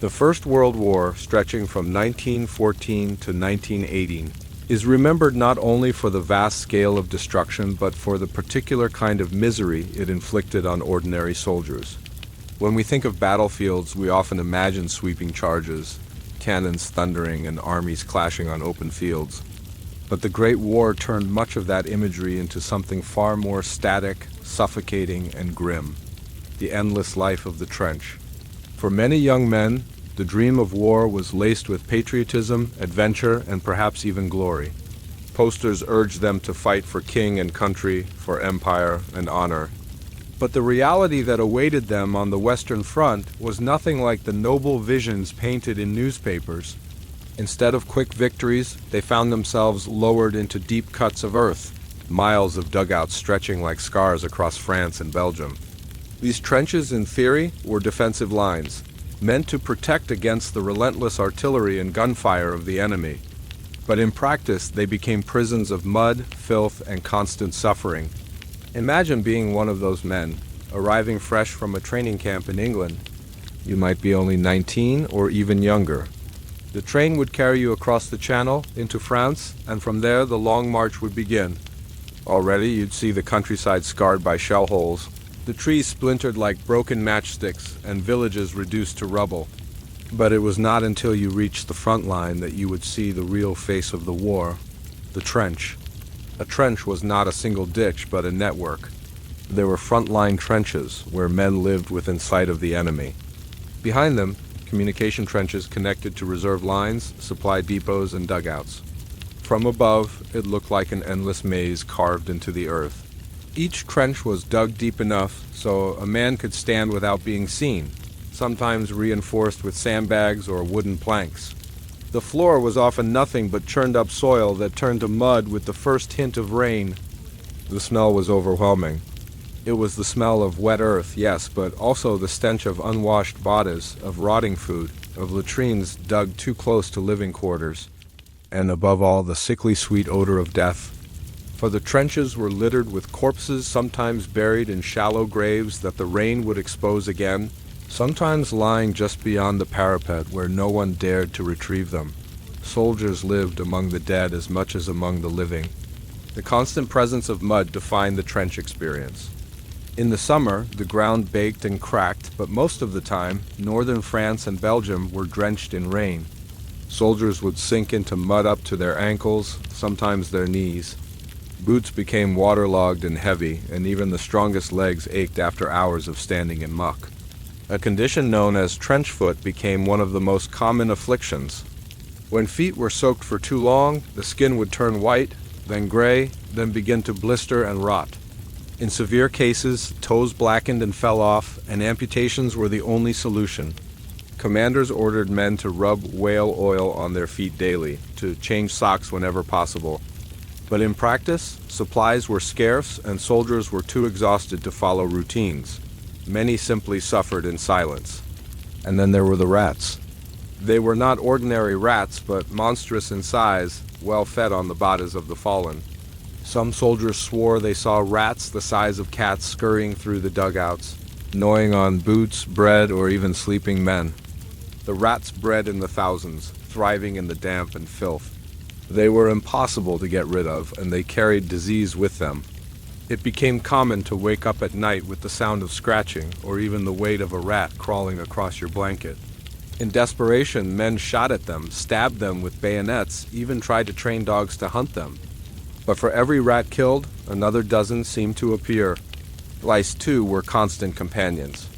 The First World War, stretching from 1914 to 1918, is remembered not only for the vast scale of destruction but for the particular kind of misery it inflicted on ordinary soldiers. When we think of battlefields, we often imagine sweeping charges, cannons thundering, and armies clashing on open fields. But the Great War turned much of that imagery into something far more static, suffocating, and grim: the endless life of the trench. For many young men, the dream of war was laced with patriotism, adventure, and perhaps even glory. Posters urged them to fight for king and country, for empire and honor. But the reality that awaited them on the Western Front was nothing like the noble visions painted in newspapers. Instead of quick victories, they found themselves lowered into deep cuts of earth, miles of dugouts stretching like scars across France and Belgium. These trenches, in theory, were defensive lines, meant to protect against the relentless artillery and gunfire of the enemy. But in practice, they became prisons of mud, filth, and constant suffering. Imagine being one of those men, arriving fresh from a training camp in England. You might be only 19 or even younger. The train would carry you across the Channel into France, and from there the long march would begin. Already you'd see the countryside scarred by shell holes, the trees splintered like broken matchsticks, and villages reduced to rubble. But it was not until you reached the front line that you would see the real face of the war: the trench. A trench was not a single ditch, but a network. There were front-line trenches where men lived within sight of the enemy. Behind them, communication trenches connected to reserve lines, supply depots, and dugouts. From above, it looked like an endless maze carved into the earth. Each trench was dug deep enough so a man could stand without being seen, sometimes reinforced with sandbags or wooden planks. The floor was often nothing but churned-up soil that turned to mud with the first hint of rain. The smell was overwhelming. It was the smell of wet earth, yes, but also the stench of unwashed bodies, of rotting food, of latrines dug too close to living quarters, and above all, the sickly sweet odor of death. For the trenches were littered with corpses, sometimes buried in shallow graves that the rain would expose again, sometimes lying just beyond the parapet where no one dared to retrieve them. Soldiers lived among the dead as much as among the living. The constant presence of mud defined the trench experience. In the summer, the ground baked and cracked, but most of the time, northern France and Belgium were drenched in rain. Soldiers would sink into mud up to their ankles, sometimes their knees. Boots became waterlogged and heavy, and even the strongest legs ached after hours of standing in muck. A condition known as trench foot became one of the most common afflictions. When feet were soaked for too long, the skin would turn white, then gray, then begin to blister and rot. In severe cases, toes blackened and fell off, and amputations were the only solution. Commanders ordered men to rub whale oil on their feet daily, to change socks whenever possible. But in practice, supplies were scarce and soldiers were too exhausted to follow routines. Many simply suffered in silence. And then there were the rats. They were not ordinary rats, but monstrous in size, well fed on the bodies of the fallen. Some soldiers swore they saw rats the size of cats scurrying through the dugouts, gnawing on boots, bread, or even sleeping men. The rats bred in the thousands, thriving in the damp and filth. They were impossible to get rid of, and they carried disease with them. It became common to wake up at night with the sound of scratching, or even the weight of a rat crawling across your blanket. In desperation, men shot at them, stabbed them with bayonets, even tried to train dogs to hunt them. But for every rat killed, another dozen seemed to appear. Lice, too, were constant companions.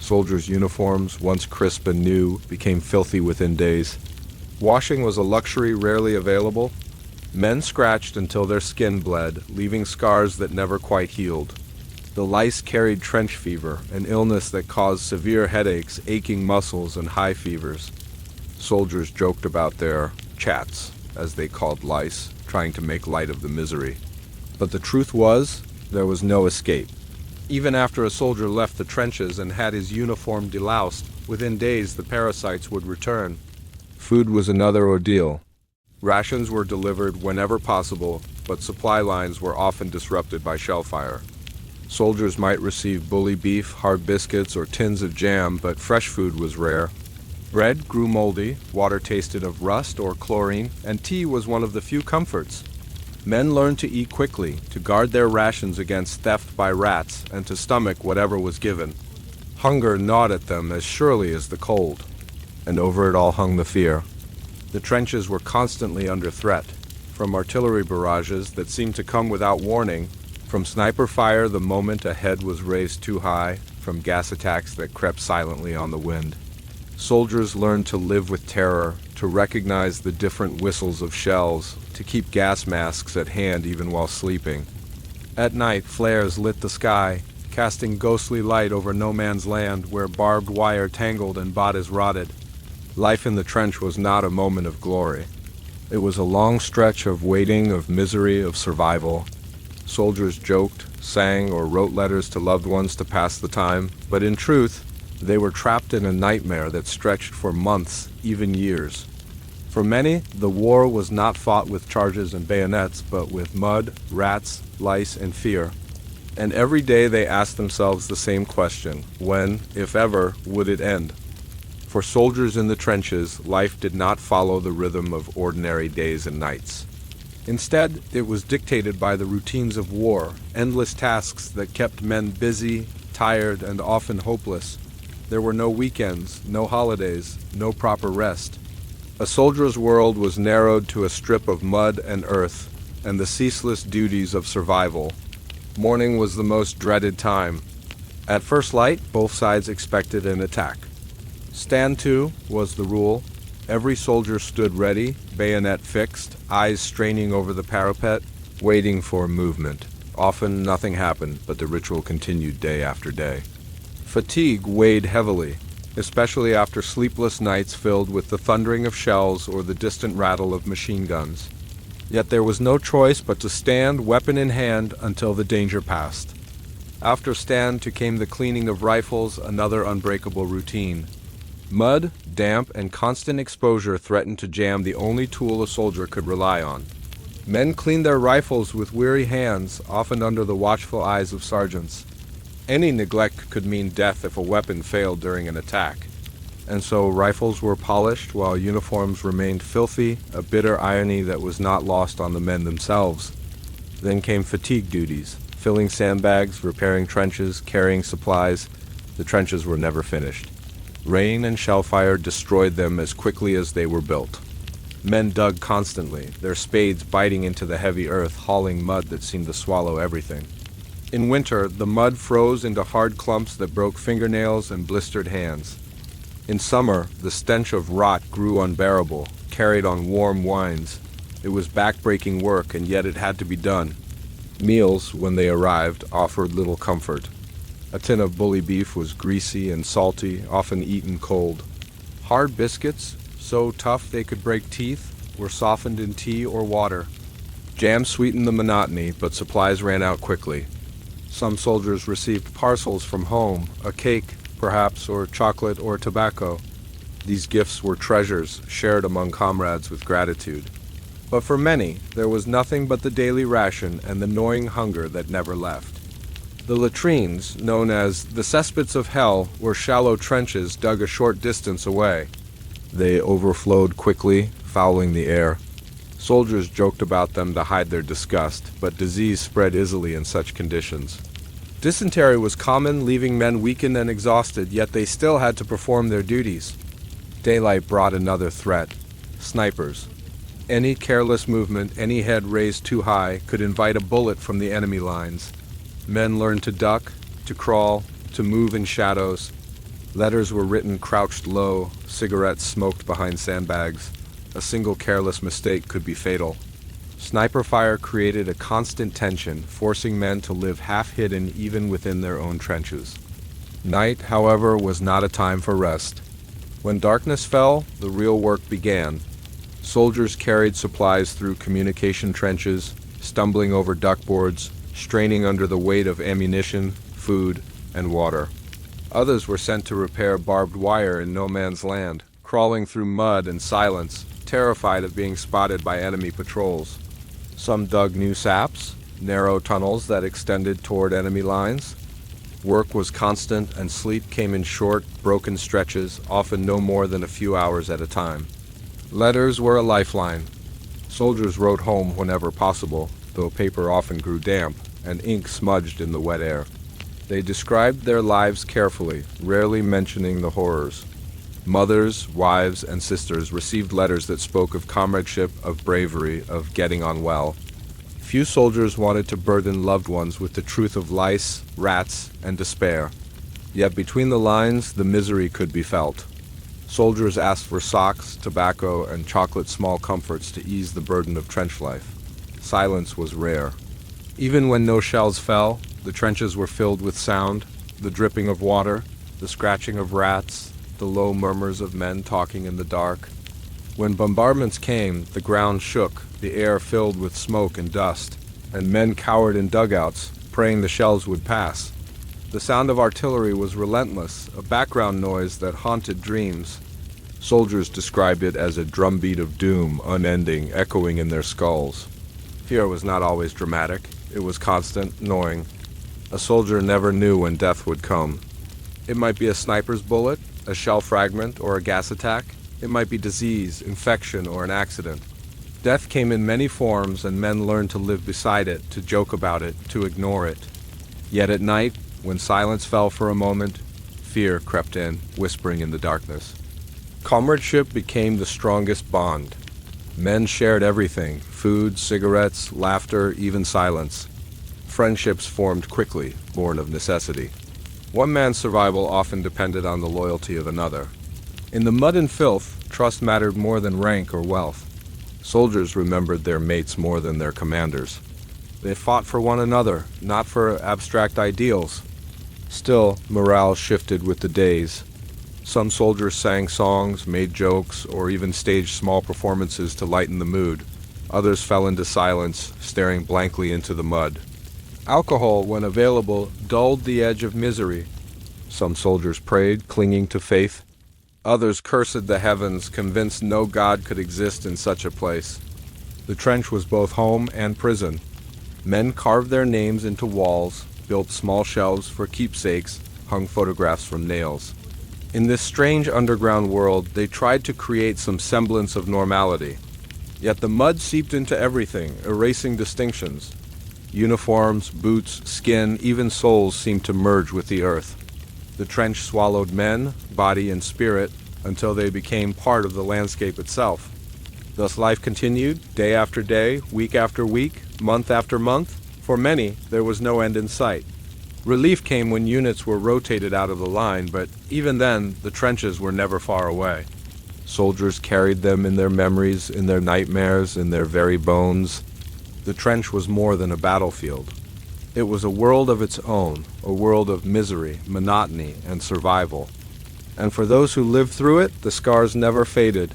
Soldiers' uniforms, once crisp and new, became filthy within days. Washing was a luxury rarely available. Men scratched until their skin bled, leaving scars that never quite healed. The lice carried trench fever, an illness that caused severe headaches, aching muscles, and high fevers. Soldiers joked about their chats, as they called lice, trying to make light of the misery. But the truth was, there was no escape. Even after a soldier left the trenches and had his uniform deloused, within days the parasites would return. Food was another ordeal. Rations were delivered whenever possible, but supply lines were often disrupted by shell fire. Soldiers might receive bully beef, hard biscuits, or tins of jam, but fresh food was rare. Bread grew moldy, water tasted of rust or chlorine, and tea was one of the few comforts. Men learned to eat quickly, to guard their rations against theft by rats, and to stomach whatever was given. Hunger gnawed at them as surely as the cold, and over it all hung the fear. The trenches were constantly under threat, from artillery barrages that seemed to come without warning, from sniper fire the moment a head was raised too high, from gas attacks that crept silently on the wind. Soldiers learned to live with terror, to recognize the different whistles of shells, to keep gas masks at hand even while sleeping. At night, flares lit the sky, casting ghostly light over no man's land where barbed wire tangled and bodies rotted. Life in the trench was not a moment of glory. It was a long stretch of waiting, of misery, of survival. Soldiers joked, sang, or wrote letters to loved ones to pass the time, but in truth, they were trapped in a nightmare that stretched for months, even years. For many, the war was not fought with charges and bayonets, but with mud, rats, lice, and fear. And every day they asked themselves the same question: when, if ever, would it end? For soldiers in the trenches, life did not follow the rhythm of ordinary days and nights. Instead, it was dictated by the routines of war, endless tasks that kept men busy, tired, and often hopeless. There were no weekends, no holidays, no proper rest. A soldier's world was narrowed to a strip of mud and earth, and the ceaseless duties of survival. Morning was the most dreaded time. At first light, both sides expected an attack. Stand to was the rule. Every soldier stood ready, bayonet fixed, eyes straining over the parapet, waiting for movement. Often nothing happened, but the ritual continued day after day. Fatigue weighed heavily, especially after sleepless nights filled with the thundering of shells or the distant rattle of machine guns. Yet there was no choice but to stand, weapon in hand, until the danger passed. After stand to came the cleaning of rifles, another unbreakable routine. Mud, damp, and constant exposure threatened to jam the only tool a soldier could rely on. Men cleaned their rifles with weary hands, often under the watchful eyes of sergeants. Any neglect could mean death if a weapon failed during an attack. And so rifles were polished while uniforms remained filthy, a bitter irony that was not lost on the men themselves. Then came fatigue duties, filling sandbags, repairing trenches, carrying supplies. The trenches were never finished. Rain and shellfire destroyed them as quickly as they were built. Men dug constantly, their spades biting into the heavy earth, hauling mud that seemed to swallow everything. In winter, the mud froze into hard clumps that broke fingernails and blistered hands. In summer, the stench of rot grew unbearable, carried on warm wines. It was back-breaking work, and yet it had to be done. Meals, when they arrived, offered little comfort. A tin of bully beef was greasy and salty, often eaten cold. Hard biscuits, so tough they could break teeth, were softened in tea or water. Jam sweetened the monotony, but supplies ran out quickly. Some soldiers received parcels from home, a cake, perhaps, or chocolate or tobacco. These gifts were treasures shared among comrades with gratitude. But for many, there was nothing but the daily ration and the gnawing hunger that never left. The latrines, known as the cesspits of hell, were shallow trenches dug a short distance away. They overflowed quickly, fouling the air. Soldiers joked about them to hide their disgust, but disease spread easily in such conditions. Dysentery was common, leaving men weakened and exhausted, yet they still had to perform their duties. Daylight brought another threat: snipers. Any careless movement, any head raised too high, could invite a bullet from the enemy lines. Men learned to duck, to crawl, to move in shadows. Letters were written crouched low, cigarettes smoked behind sandbags. A single careless mistake could be fatal. Sniper fire created a constant tension, forcing men to live half-hidden even within their own trenches. Night, however, was not a time for rest. When darkness fell, the real work began. Soldiers carried supplies through communication trenches, stumbling over duckboards, straining under the weight of ammunition, food, and water. Others were sent to repair barbed wire in no man's land, crawling through mud and silence, terrified of being spotted by enemy patrols. Some dug new saps, narrow tunnels that extended toward enemy lines. Work was constant and sleep came in short, broken stretches, often no more than a few hours at a time. Letters were a lifeline. Soldiers wrote home whenever possible, though paper often grew damp and ink smudged in the wet air. They described their lives carefully, rarely mentioning the horrors. Mothers, wives, and sisters received letters that spoke of comradeship, of bravery, of getting on well. Few soldiers wanted to burden loved ones with the truth of lice, rats, and despair. Yet between the lines, the misery could be felt. Soldiers asked for socks, tobacco, and chocolate small comforts to ease the burden of trench life. Silence was rare. Even when no shells fell, the trenches were filled with sound, the dripping of water, the scratching of rats, the low murmurs of men talking in the dark. When bombardments came, the ground shook, the air filled with smoke and dust, and men cowered in dugouts, praying the shells would pass. The sound of artillery was relentless, a background noise that haunted dreams. Soldiers described it as a drumbeat of doom, unending, echoing in their skulls. Fear was not always dramatic. It was constant, gnawing. A soldier never knew when death would come. It might be a sniper's bullet, a shell fragment, or a gas attack. It might be disease, infection, or an accident. Death came in many forms, and men learned to live beside it, to joke about it, to ignore it. Yet at night, when silence fell for a moment, fear crept in, whispering in the darkness. Comradeship became the strongest bond. Men shared everything: food, cigarettes, laughter, even silence. Friendships formed quickly, born of necessity. One man's survival often depended on the loyalty of another. In the mud and filth, trust mattered more than rank or wealth. Soldiers remembered their mates more than their commanders. They fought for one another, not for abstract ideals. Still, morale shifted with the days. Some soldiers sang songs, made jokes, or even staged small performances to lighten the mood. Others fell into silence, staring blankly into the mud. Alcohol, when available, dulled the edge of misery. Some soldiers prayed, clinging to faith. Others cursed the heavens, convinced no God could exist in such a place. The trench was both home and prison. Men carved their names into walls, built small shelves for keepsakes, hung photographs from nails. In this strange underground world, they tried to create some semblance of normality. Yet the mud seeped into everything, erasing distinctions. Uniforms, boots, skin, even souls seemed to merge with the earth. The trench swallowed men, body and spirit, until they became part of the landscape itself. Thus life continued, day after day, week after week, month after month. For many, there was no end in sight. Relief came when units were rotated out of the line, but even then, the trenches were never far away. Soldiers carried them in their memories, in their nightmares, in their very bones. The trench was more than a battlefield. It was a world of its own, a world of misery, monotony, and survival. And for those who lived through it, the scars never faded.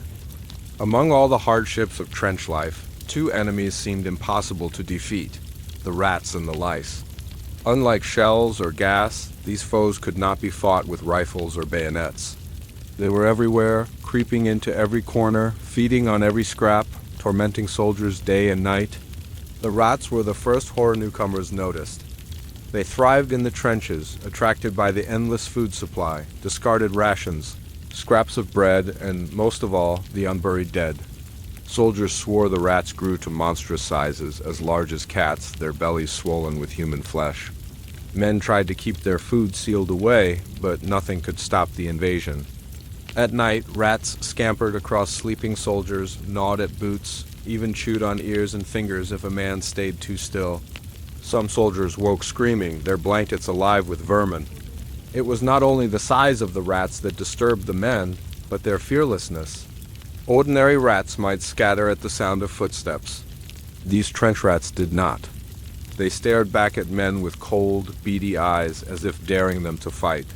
Among all the hardships of trench life, two enemies seemed impossible to defeat: the rats and the lice. Unlike shells or gas, these foes could not be fought with rifles or bayonets. They were everywhere, creeping into every corner, feeding on every scrap, tormenting soldiers day and night. The rats were the first horror newcomers noticed. They thrived in the trenches, attracted by the endless food supply, discarded rations, scraps of bread, and, most of all, the unburied dead. Soldiers swore the rats grew to monstrous sizes, as large as cats, their bellies swollen with human flesh. Men tried to keep their food sealed away, but nothing could stop the invasion. At night, rats scampered across sleeping soldiers, gnawed at boots, even chewed on ears and fingers if a man stayed too still. Some soldiers woke screaming, their blankets alive with vermin. It was not only the size of the rats that disturbed the men, but their fearlessness. Ordinary rats might scatter at the sound of footsteps. These trench rats did not. They stared back at men with cold, beady eyes, as if daring them to fight.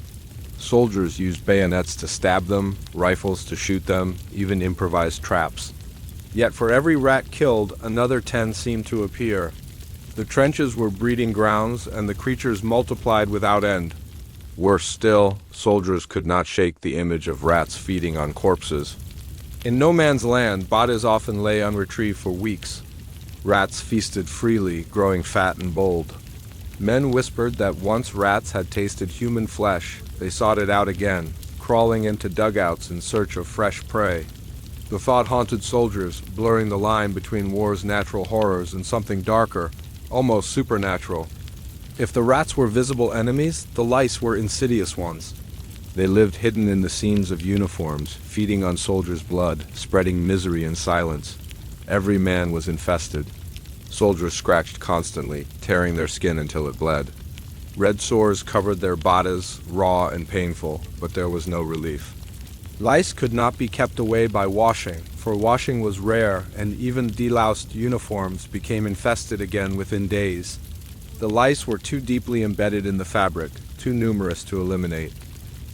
Soldiers used bayonets to stab them, rifles to shoot them, even improvised traps. Yet for every rat killed, another 10 seemed to appear. The trenches were breeding grounds, and the creatures multiplied without end. Worse still, soldiers could not shake the image of rats feeding on corpses. In no man's land, bodies often lay unretrieved for weeks. Rats feasted freely, growing fat and bold. Men whispered that once rats had tasted human flesh, they sought it out again, crawling into dugouts in search of fresh prey. The thought haunted soldiers, blurring the line between war's natural horrors and something darker, almost supernatural. If the rats were visible enemies, the lice were insidious ones. They lived hidden in the seams of uniforms, feeding on soldiers' blood, spreading misery in silence. Every man was infested. Soldiers scratched constantly, tearing their skin until it bled. Red sores covered their bodies, raw and painful, but there was no relief. Lice could not be kept away by washing, for washing was rare, and even deloused uniforms became infested again within days. The lice were too deeply embedded in the fabric, too numerous to eliminate.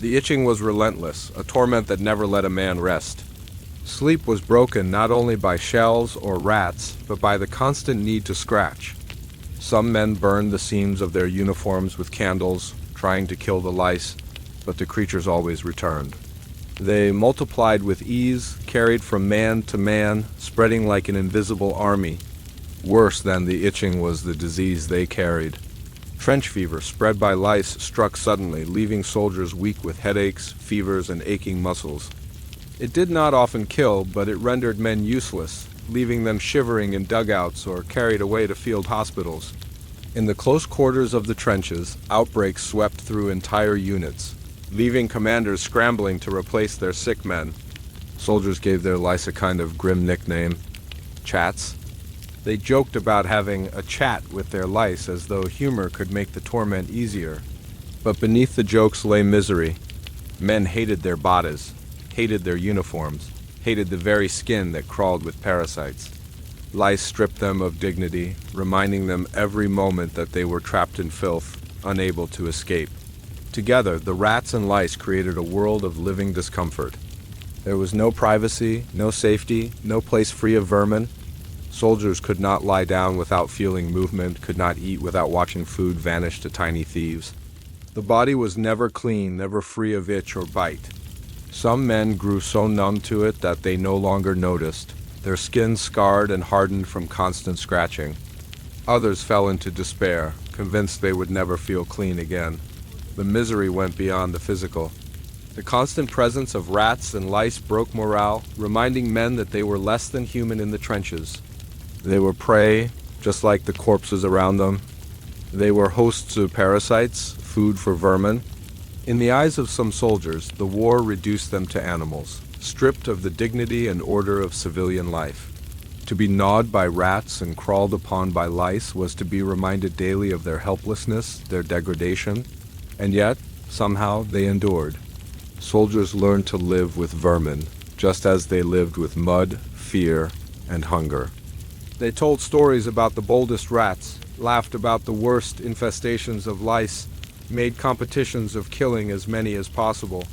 The itching was relentless, a torment that never let a man rest. Sleep was broken not only by shells or rats, but by the constant need to scratch. Some men burned the seams of their uniforms with candles, trying to kill the lice, but the creatures always returned. They multiplied with ease, carried from man to man, spreading like an invisible army. Worse than the itching was the disease they carried. Trench fever, spread by lice, struck suddenly, leaving soldiers weak with headaches, fevers, and aching muscles. It did not often kill, but it rendered men useless, leaving them shivering in dugouts or carried away to field hospitals. In the close quarters of the trenches, outbreaks swept through entire units, leaving commanders scrambling to replace their sick men. Soldiers gave their lice a kind of grim nickname, chats. They joked about having a chat with their lice as though humor could make the torment easier. But beneath the jokes lay misery. Men hated their bodies, hated their uniforms, hated the very skin that crawled with parasites. Lice stripped them of dignity, reminding them every moment that they were trapped in filth, unable to escape. Together, the rats and lice created a world of living discomfort. There was no privacy, no safety, no place free of vermin. Soldiers could not lie down without feeling movement, could not eat without watching food vanish to tiny thieves. The body was never clean, never free of itch or bite. Some men grew so numb to it that they no longer noticed, their skin scarred and hardened from constant scratching. Others fell into despair, convinced they would never feel clean again. The misery went beyond the physical. The constant presence of rats and lice broke morale, reminding men that they were less than human in the trenches. They were prey, just like the corpses around them. They were hosts of parasites, food for vermin. In the eyes of some soldiers, the war reduced them to animals, stripped of the dignity and order of civilian life. To be gnawed by rats and crawled upon by lice was to be reminded daily of their helplessness, their degradation, and yet, somehow, they endured. Soldiers learned to live with vermin, just as they lived with mud, fear, and hunger. They told stories about the boldest rats, laughed about the worst infestations of lice, made competitions of killing as many as possible.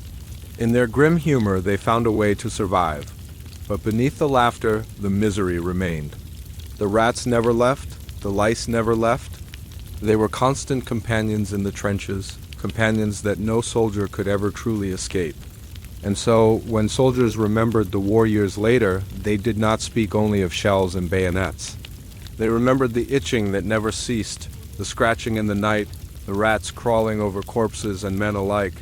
In their grim humor, they found a way to survive. But beneath the laughter, the misery remained. The rats never left, the lice never left. They were constant companions in the trenches, companions that no soldier could ever truly escape. And so, when soldiers remembered the war years later, they did not speak only of shells and bayonets. They remembered the itching that never ceased, the scratching in the night, the rats crawling over corpses and men alike.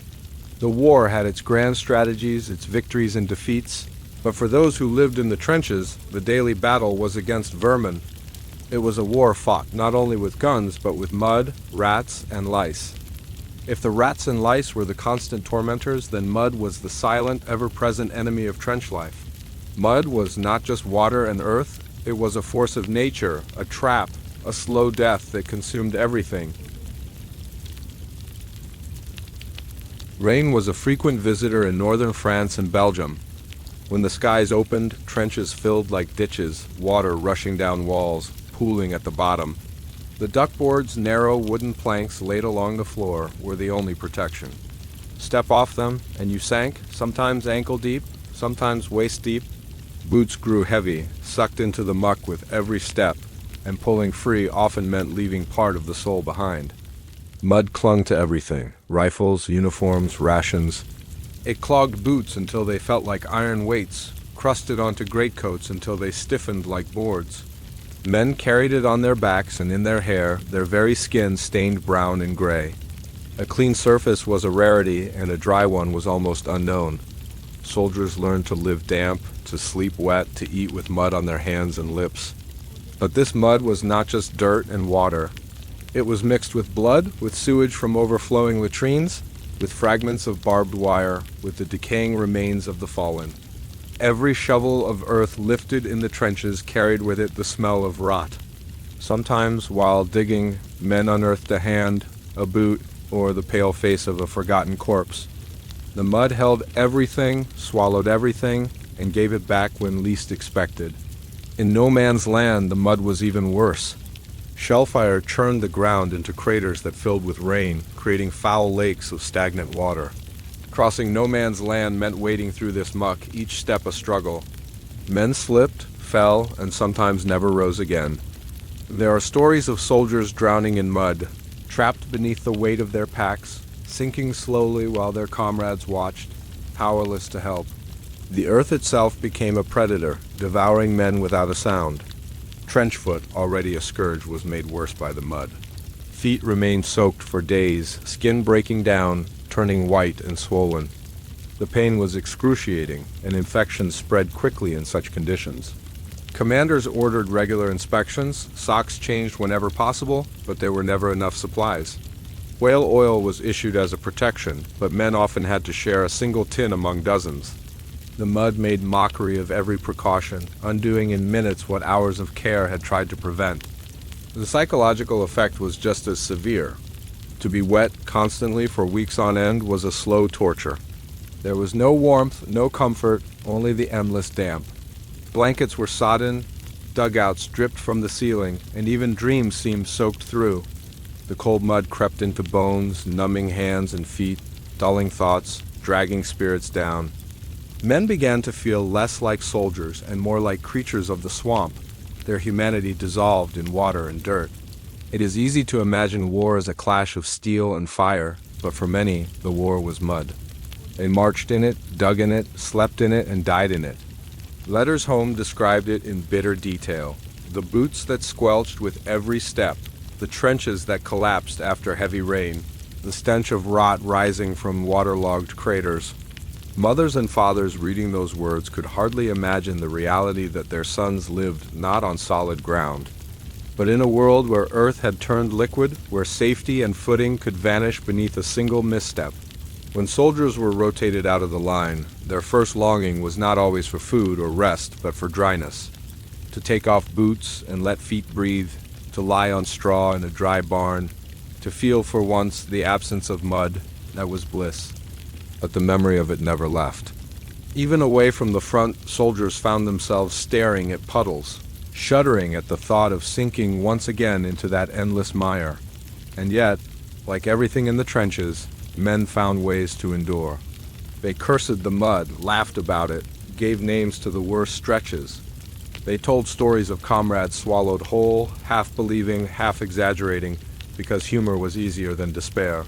The war had its grand strategies, its victories and defeats, but for those who lived in the trenches, the daily battle was against vermin. It was a war fought not only with guns, but with mud, rats, and lice. If the rats and lice were the constant tormentors, then mud was the silent, ever-present enemy of trench life. Mud was not just water and earth, it was a force of nature, a trap, a slow death that consumed everything. Rain was a frequent visitor in northern France and Belgium. When the skies opened, trenches filled like ditches, water rushing down walls, pooling at the bottom. The duckboards, narrow wooden planks laid along the floor, were the only protection. Step off them, and you sank, sometimes ankle deep, sometimes waist deep. Boots grew heavy, sucked into the muck with every step, and pulling free often meant leaving part of the soul behind. Mud clung to everything, rifles, uniforms, rations. It clogged boots until they felt like iron weights, crusted onto greatcoats until they stiffened like boards. Men carried it on their backs and in their hair, their very skin stained brown and gray. A clean surface was a rarity, and a dry one was almost unknown. Soldiers learned to live damp, to sleep wet, to eat with mud on their hands and lips. But this mud was not just dirt and water. It was mixed with blood, with sewage from overflowing latrines, with fragments of barbed wire, with the decaying remains of the fallen. Every shovel of earth lifted in the trenches carried with it the smell of rot. Sometimes, while digging, men unearthed a hand, a boot, or the pale face of a forgotten corpse. The mud held everything, swallowed everything, and gave it back when least expected. In no man's land, the mud was even worse. Shellfire churned the ground into craters that filled with rain, creating foul lakes of stagnant water. Crossing no man's land meant wading through this muck, each step a struggle. Men slipped, fell, and sometimes never rose again. There are stories of soldiers drowning in mud, trapped beneath the weight of their packs, sinking slowly while their comrades watched, powerless to help. The earth itself became a predator, devouring men without a sound. Trenchfoot, already a scourge, was made worse by the mud. Feet remained soaked for days, skin breaking down, turning white and swollen. The pain was excruciating, and infections spread quickly in such conditions. Commanders ordered regular inspections, socks changed whenever possible, but there were never enough supplies. Whale oil was issued as a protection, but men often had to share a single tin among dozens. The mud made mockery of every precaution, undoing in minutes what hours of care had tried to prevent. The psychological effect was just as severe. To be wet constantly for weeks on end was a slow torture. There was no warmth, no comfort, only the endless damp. Blankets were sodden, dugouts dripped from the ceiling, and even dreams seemed soaked through. The cold mud crept into bones, numbing hands and feet, dulling thoughts, dragging spirits down. Men began to feel less like soldiers and more like creatures of the swamp, their humanity dissolved in water and dirt. It is easy to imagine war as a clash of steel and fire, but for many, the war was mud. They marched in it, dug in it, slept in it, and died in it. Letters home described it in bitter detail. The boots that squelched with every step, the trenches that collapsed after heavy rain, the stench of rot rising from waterlogged craters. Mothers and fathers reading those words could hardly imagine the reality that their sons lived not on solid ground, but in a world where earth had turned liquid, where safety and footing could vanish beneath a single misstep. When soldiers were rotated out of the line, their first longing was not always for food or rest, but for dryness. To take off boots and let feet breathe, to lie on straw in a dry barn, to feel for once the absence of mud, that was bliss. But the memory of it never left. Even away from the front, soldiers found themselves staring at puddles, shuddering at the thought of sinking once again into that endless mire. And yet, like everything in the trenches, men found ways to endure. They cursed the mud, laughed about it, gave names to the worst stretches. They told stories of comrades swallowed whole, half believing, half exaggerating, because humor was easier than despair.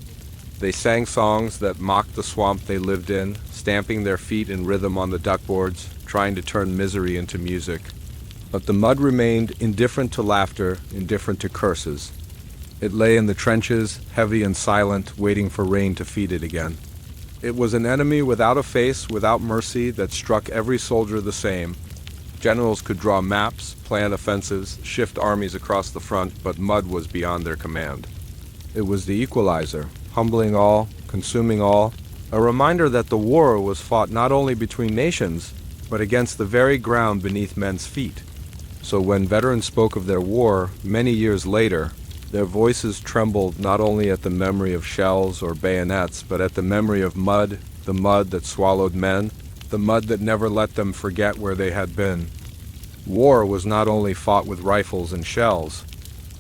They sang songs that mocked the swamp they lived in, stamping their feet in rhythm on the duckboards, trying to turn misery into music. But the mud remained indifferent to laughter, indifferent to curses. It lay in the trenches, heavy and silent, waiting for rain to feed it again. It was an enemy without a face, without mercy, that struck every soldier the same. Generals could draw maps, plan offensives, shift armies across the front, but mud was beyond their command. It was the equalizer, humbling all, consuming all, a reminder that the war was fought not only between nations, but against the very ground beneath men's feet. So when veterans spoke of their war many years later, their voices trembled not only at the memory of shells or bayonets, but at the memory of mud, the mud that swallowed men, the mud that never let them forget where they had been. War was not only fought with rifles and shells,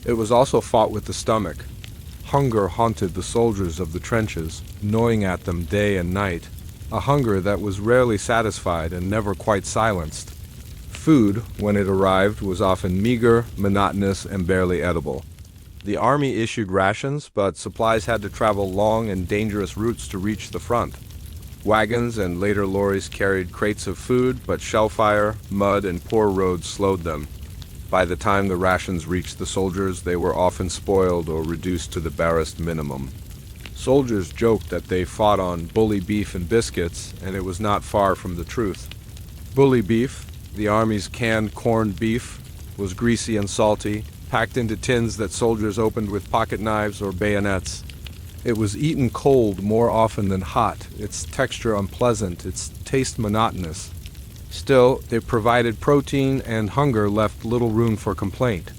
it was also fought with the stomach. Hunger haunted the soldiers of the trenches, gnawing at them day and night, a hunger that was rarely satisfied and never quite silenced. Food, when it arrived, was often meager, monotonous, and barely edible. The army issued rations, but supplies had to travel long and dangerous routes to reach the front. Wagons and later lorries carried crates of food, but shellfire, mud, and poor roads slowed them. By the time the rations reached the soldiers, they were often spoiled or reduced to the barest minimum. Soldiers joked that they fought on bully beef and biscuits, and it was not far from the truth. Bully beef, the Army's canned corned beef, was greasy and salty, packed into tins that soldiers opened with pocket knives or bayonets. It was eaten cold more often than hot, its texture unpleasant, its taste monotonous. Still, it provided protein, and hunger left little room for complaint.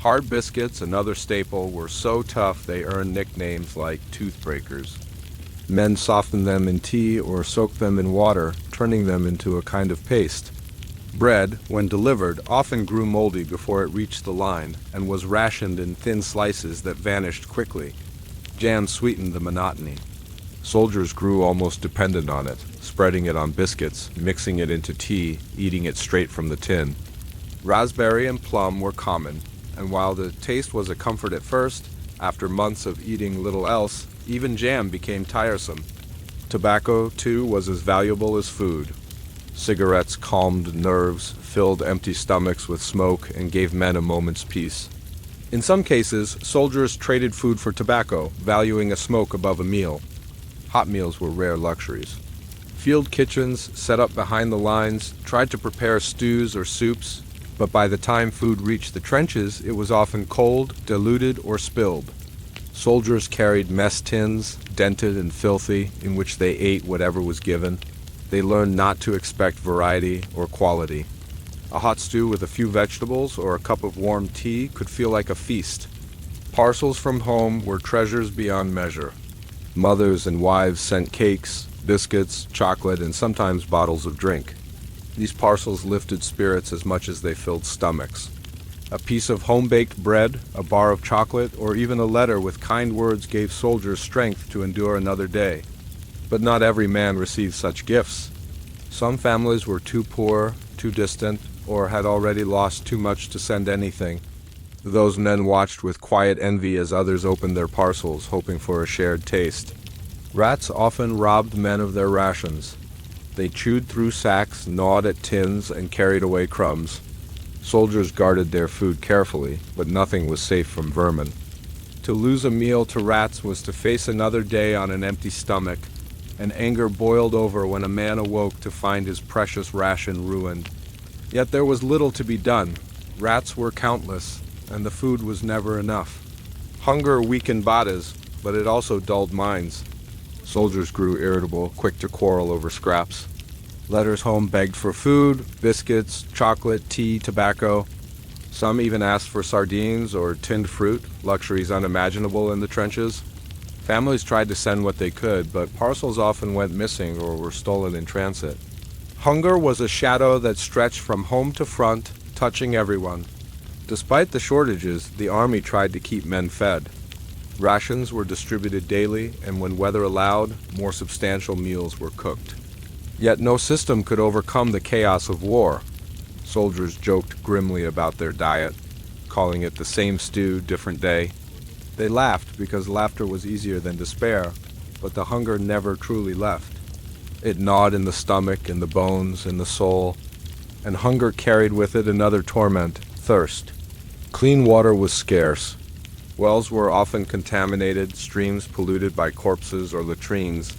Hard biscuits, another staple, were so tough they earned nicknames like toothbreakers. Men softened them in tea or soaked them in water, turning them into a kind of paste. Bread, when delivered, often grew moldy before it reached the line and was rationed in thin slices that vanished quickly. Jam sweetened the monotony. Soldiers grew almost dependent on it, spreading it on biscuits, mixing it into tea, eating it straight from the tin. Raspberry and plum were common, and while the taste was a comfort at first, after months of eating little else, even jam became tiresome. Tobacco, too, was as valuable as food. Cigarettes calmed nerves, filled empty stomachs with smoke, and gave men a moment's peace. In some cases, soldiers traded food for tobacco, valuing a smoke above a meal. Hot meals were rare luxuries. Field kitchens, set up behind the lines, tried to prepare stews or soups, but by the time food reached the trenches, it was often cold, diluted, or spilled. Soldiers carried mess tins, dented and filthy, in which they ate whatever was given. They learned not to expect variety or quality. A hot stew with a few vegetables or a cup of warm tea could feel like a feast. Parcels from home were treasures beyond measure. Mothers and wives sent cakes, biscuits, chocolate, and sometimes bottles of drink. These parcels lifted spirits as much as they filled stomachs. A piece of home-baked bread, a bar of chocolate, or even a letter with kind words gave soldiers strength to endure another day. But not every man received such gifts. Some families were too poor, too distant, or had already lost too much to send anything. Those men watched with quiet envy as others opened their parcels, hoping for a shared taste. Rats often robbed men of their rations. They chewed through sacks, gnawed at tins, and carried away crumbs. Soldiers guarded their food carefully, but nothing was safe from vermin. To lose a meal to rats was to face another day on an empty stomach, and anger boiled over when a man awoke to find his precious ration ruined. Yet there was little to be done. Rats were countless, and the food was never enough. Hunger weakened bodies, but it also dulled minds. Soldiers grew irritable, quick to quarrel over scraps. Letters home begged for food, biscuits, chocolate, tea, tobacco. Some even asked for sardines or tinned fruit, luxuries unimaginable in the trenches. Families tried to send what they could, but parcels often went missing or were stolen in transit. Hunger was a shadow that stretched from home to front, touching everyone. Despite the shortages, the Army tried to keep men fed. Rations were distributed daily, and when weather allowed, more substantial meals were cooked. Yet no system could overcome the chaos of war. Soldiers joked grimly about their diet, calling it the same stew, different day. They laughed because laughter was easier than despair, but the hunger never truly left. It gnawed in the stomach, in the bones, in the soul, and hunger carried with it another torment, thirst. Clean water was scarce. Wells were often contaminated, streams polluted by corpses or latrines.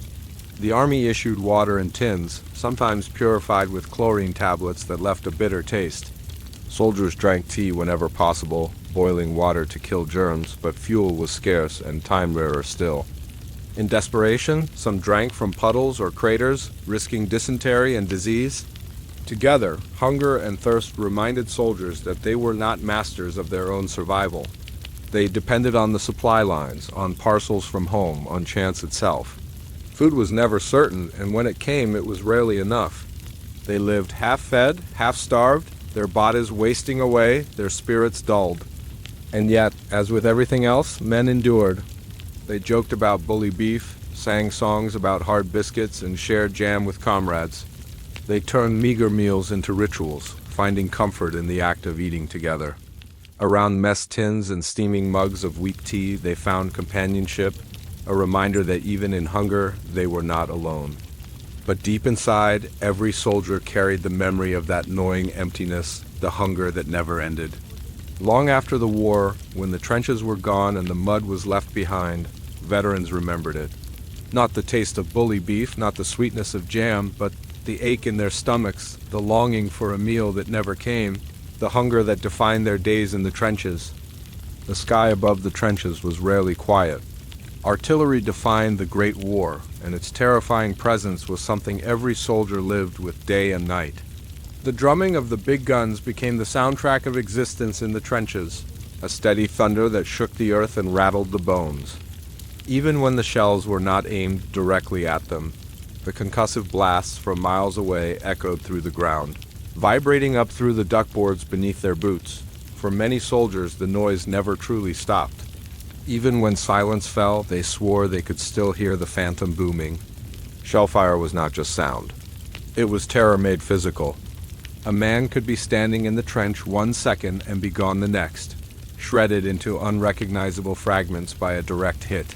The Army issued water in tins, sometimes purified with chlorine tablets that left a bitter taste. Soldiers drank tea whenever possible, boiling water to kill germs, but fuel was scarce and time rarer still. In desperation, some drank from puddles or craters, risking dysentery and disease. Together, hunger and thirst reminded soldiers that they were not masters of their own survival. They depended on the supply lines, on parcels from home, on chance itself. Food was never certain, and when it came, it was rarely enough. They lived half-fed, half-starved, their bodies wasting away, their spirits dulled. And yet, as with everything else, men endured. They joked about bully beef, sang songs about hard biscuits, and shared jam with comrades. They turned meager meals into rituals, finding comfort in the act of eating together. Around mess tins and steaming mugs of weak tea, they found companionship, a reminder that even in hunger, they were not alone. But deep inside, every soldier carried the memory of that gnawing emptiness, the hunger that never ended. Long after the war, when the trenches were gone and the mud was left behind, veterans remembered it. Not the taste of bully beef, not the sweetness of jam, but the ache in their stomachs, the longing for a meal that never came, the hunger that defined their days in the trenches. The sky above the trenches was rarely quiet. Artillery defined the Great War, and its terrifying presence was something every soldier lived with day and night. The drumming of the big guns became the soundtrack of existence in the trenches, a steady thunder that shook the earth and rattled the bones. Even when the shells were not aimed directly at them, the concussive blasts from miles away echoed through the ground, vibrating up through the duckboards beneath their boots. For many soldiers, the noise never truly stopped. Even when silence fell, they swore they could still hear the phantom booming. Shellfire was not just sound. It was terror made physical. A man could be standing in the trench 1 second and be gone the next, shredded into unrecognizable fragments by a direct hit.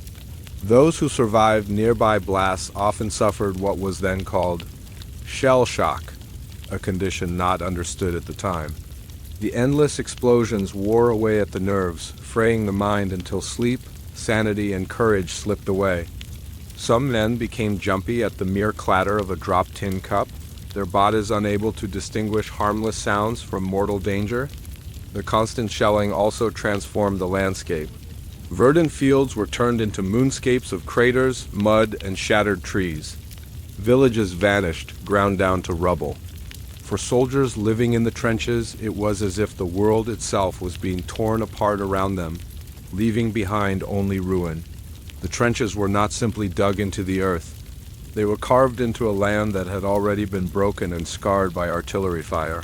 Those who survived nearby blasts often suffered what was then called shell shock, a condition not understood at the time. The endless explosions wore away at the nerves, fraying the mind until sleep, sanity, and courage slipped away. Some men became jumpy at the mere clatter of a dropped tin cup, their bodies unable to distinguish harmless sounds from mortal danger. The constant shelling also transformed the landscape. Verdant fields were turned into moonscapes of craters, mud, and shattered trees. Villages vanished, ground down to rubble. For soldiers living in the trenches, it was as if the world itself was being torn apart around them, leaving behind only ruin. The trenches were not simply dug into the earth. They were carved into a land that had already been broken and scarred by artillery fire.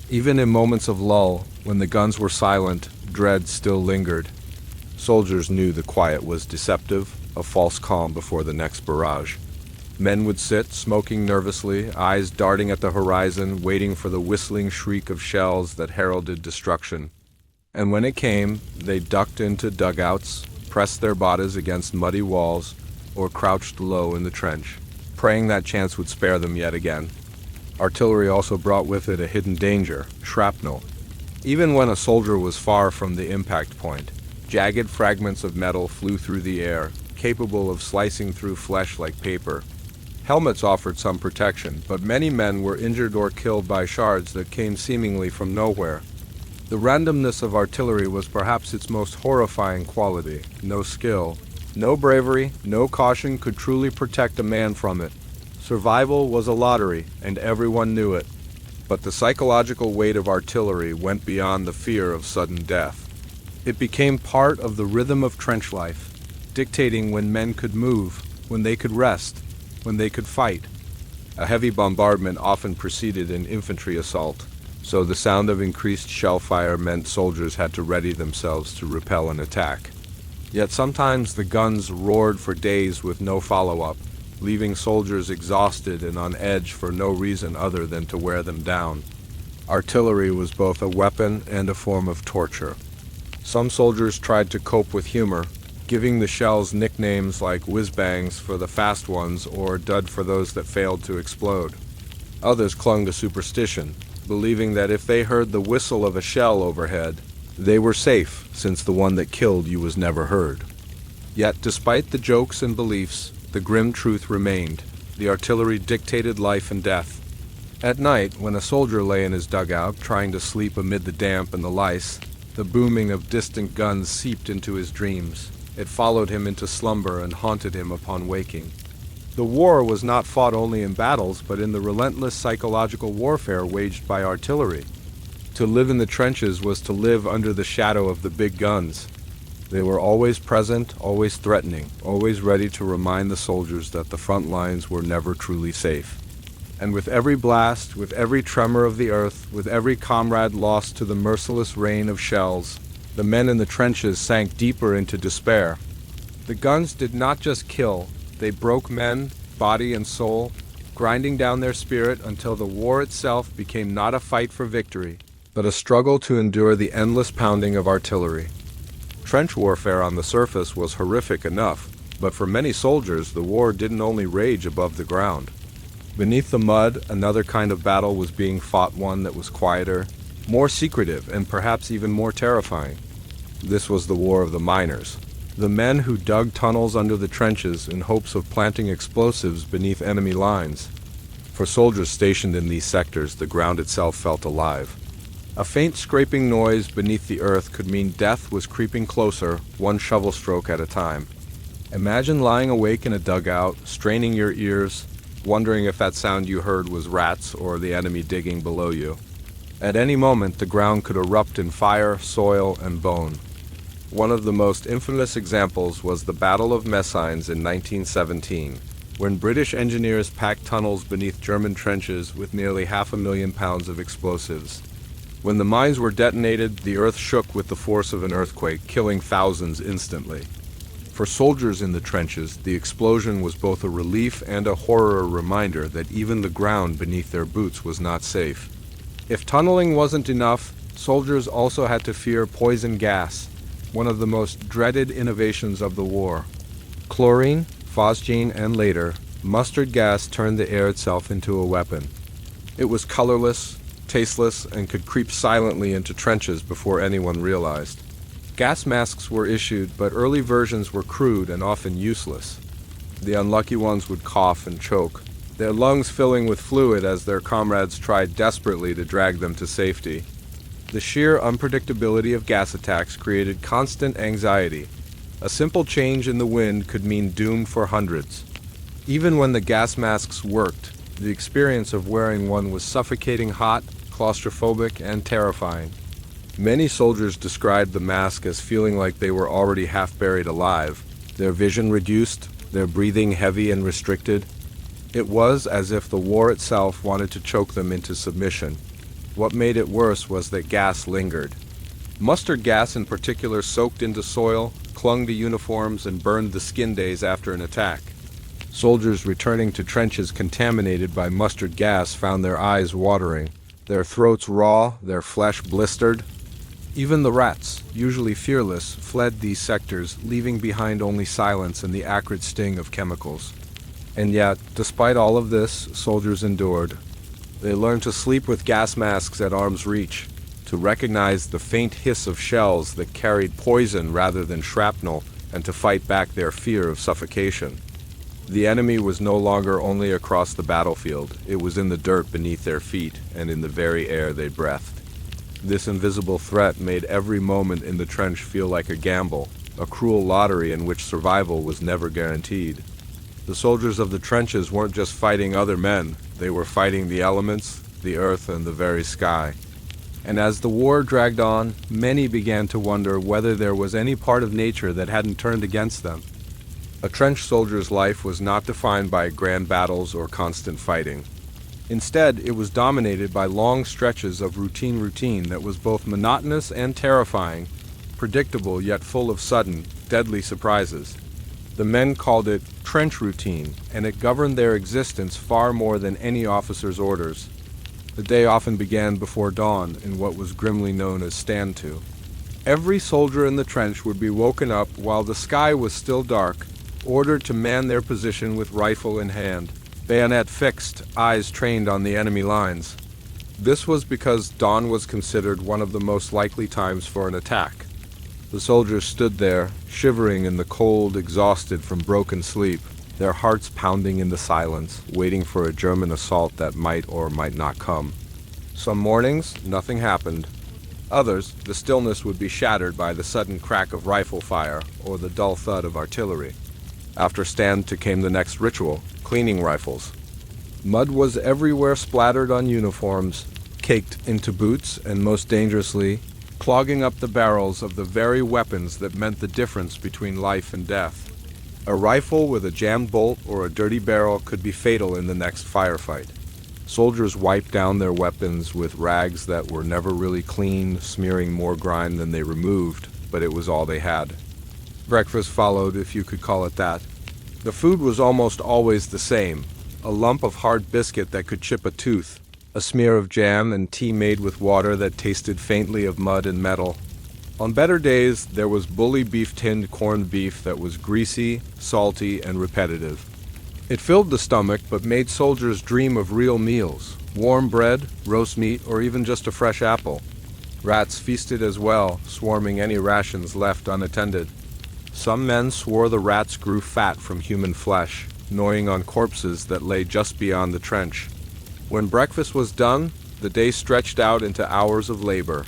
Even in moments of lull, when the guns were silent, dread still lingered. Soldiers knew the quiet was deceptive, a false calm before the next barrage. Men would sit, smoking nervously, eyes darting at the horizon, waiting for the whistling shriek of shells that heralded destruction. And when it came, they ducked into dugouts, pressed their bodies against muddy walls, or crouched low in the trench, praying that chance would spare them yet again. Artillery also brought with it a hidden danger, shrapnel. Even when a soldier was far from the impact point, jagged fragments of metal flew through the air, capable of slicing through flesh like paper. Helmets offered some protection, but many men were injured or killed by shards that came seemingly from nowhere. The randomness of artillery was perhaps its most horrifying quality. No skill, no bravery, no caution could truly protect a man from it. Survival was a lottery, and everyone knew it. But the psychological weight of artillery went beyond the fear of sudden death. It became part of the rhythm of trench life, dictating when men could move, when they could rest, when they could fight. A heavy bombardment often preceded an infantry assault, so the sound of increased shell fire meant soldiers had to ready themselves to repel an attack. Yet sometimes the guns roared for days with no follow-up, leaving soldiers exhausted and on edge for no reason other than to wear them down. Artillery was both a weapon and a form of torture. Some soldiers tried to cope with humor, giving the shells nicknames like whiz-bangs for the fast ones or dud for those that failed to explode. Others clung to superstition, believing that if they heard the whistle of a shell overhead, they were safe, since the one that killed you was never heard. Yet, despite the jokes and beliefs, the grim truth remained. The artillery dictated life and death. At night, when a soldier lay in his dugout, trying to sleep amid the damp and the lice, the booming of distant guns seeped into his dreams. It followed him into slumber and haunted him upon waking. The war was not fought only in battles, but in the relentless psychological warfare waged by artillery. To live in the trenches was to live under the shadow of the big guns. They were always present, always threatening, always ready to remind the soldiers that the front lines were never truly safe. And with every blast, with every tremor of the earth, with every comrade lost to the merciless rain of shells, the men in the trenches sank deeper into despair. The guns did not just kill, they broke men, body and soul, grinding down their spirit until the war itself became not a fight for victory, but a struggle to endure the endless pounding of artillery. Trench warfare on the surface was horrific enough, but for many soldiers the war didn't only rage above the ground. Beneath the mud, another kind of battle was being fought, one that was quieter, more secretive and perhaps even more terrifying. This was the war of the miners, the men who dug tunnels under the trenches in hopes of planting explosives beneath enemy lines. For soldiers stationed in these sectors, the ground itself felt alive. A faint scraping noise beneath the earth could mean death was creeping closer, one shovel stroke at a time. Imagine lying awake in a dugout, straining your ears, wondering if that sound you heard was rats or the enemy digging below you. At any moment, the ground could erupt in fire, soil, and bone. One of the most infamous examples was the Battle of Messines in 1917, when British engineers packed tunnels beneath German trenches with nearly 500,000 pounds of explosives. When the mines were detonated, the earth shook with the force of an earthquake, killing thousands instantly. For soldiers in the trenches, the explosion was both a relief and a horror reminder that even the ground beneath their boots was not safe. If tunneling wasn't enough, soldiers also had to fear poison gas, one of the most dreaded innovations of the war. Chlorine, phosgene, and later, mustard gas turned the air itself into a weapon. It was colorless, tasteless, and could creep silently into trenches before anyone realized. Gas masks were issued, but early versions were crude and often useless. The unlucky ones would cough and choke, their lungs filling with fluid as their comrades tried desperately to drag them to safety. The sheer unpredictability of gas attacks created constant anxiety. A simple change in the wind could mean doom for hundreds. Even when the gas masks worked, the experience of wearing one was suffocating hot, claustrophobic, and terrifying. Many soldiers described the mask as feeling like they were already half buried alive, their vision reduced, their breathing heavy and restricted. It was as if the war itself wanted to choke them into submission. What made it worse was that gas lingered. Mustard gas in particular soaked into soil, clung to uniforms, and burned the skin days after an attack. Soldiers returning to trenches contaminated by mustard gas found their eyes watering, their throats raw, their flesh blistered. Even the rats, usually fearless, fled these sectors, leaving behind only silence and the acrid sting of chemicals. And yet, despite all of this, soldiers endured. They learned to sleep with gas masks at arm's reach, to recognize the faint hiss of shells that carried poison rather than shrapnel, and to fight back their fear of suffocation. The enemy was no longer only across the battlefield, it was in the dirt beneath their feet and in the very air they breathed. This invisible threat made every moment in the trench feel like a gamble, a cruel lottery in which survival was never guaranteed. The soldiers of the trenches weren't just fighting other men, they were fighting the elements, the earth, and the very sky. And as the war dragged on, many began to wonder whether there was any part of nature that hadn't turned against them. A trench soldier's life was not defined by grand battles or constant fighting. Instead, it was dominated by long stretches of routine that was both monotonous and terrifying, predictable yet full of sudden, deadly surprises. The men called it trench routine, and it governed their existence far more than any officer's orders. The day often began before dawn in what was grimly known as stand to. Every soldier in the trench would be woken up while the sky was still dark, ordered to man their position with rifle in hand, bayonet fixed, eyes trained on the enemy lines. This was because dawn was considered one of the most likely times for an attack. The soldiers stood there, shivering in the cold, exhausted from broken sleep, their hearts pounding in the silence, waiting for a German assault that might or might not come. Some mornings, nothing happened. Others, the stillness would be shattered by the sudden crack of rifle fire or the dull thud of artillery. After stand to came the next ritual, cleaning rifles. Mud was everywhere splattered on uniforms, caked into boots, and most dangerously, clogging up the barrels of the very weapons that meant the difference between life and death. A rifle with a jammed bolt or a dirty barrel could be fatal in the next firefight. Soldiers wiped down their weapons with rags that were never really clean, smearing more grime than they removed, but it was all they had. Breakfast followed, if you could call it that. The food was almost always the same, a lump of hard biscuit that could chip a tooth, a smear of jam and tea made with water that tasted faintly of mud and metal. On better days, there was bully beef tinned corned beef that was greasy, salty, and repetitive. It filled the stomach but made soldiers dream of real meals, warm bread, roast meat, or even just a fresh apple. Rats feasted as well, swarming any rations left unattended. Some men swore the rats grew fat from human flesh, gnawing on corpses that lay just beyond the trench. When breakfast was done, the day stretched out into hours of labor.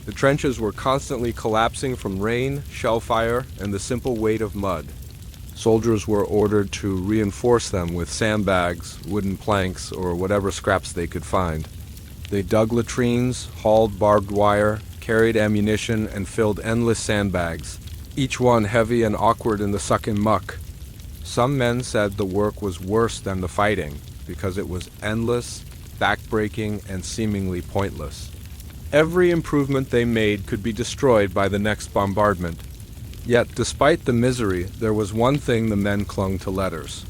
The trenches were constantly collapsing from rain, shell fire, and the simple weight of mud. Soldiers were ordered to reinforce them with sandbags, wooden planks, or whatever scraps they could find. They dug latrines, hauled barbed wire, carried ammunition, and filled endless sandbags, each one heavy and awkward in the sucking muck. Some men said the work was worse than the fighting because it was endless, backbreaking, and seemingly pointless. Every improvement they made could be destroyed by the next bombardment. Yet, despite the misery, there was one thing the men clung to: letters.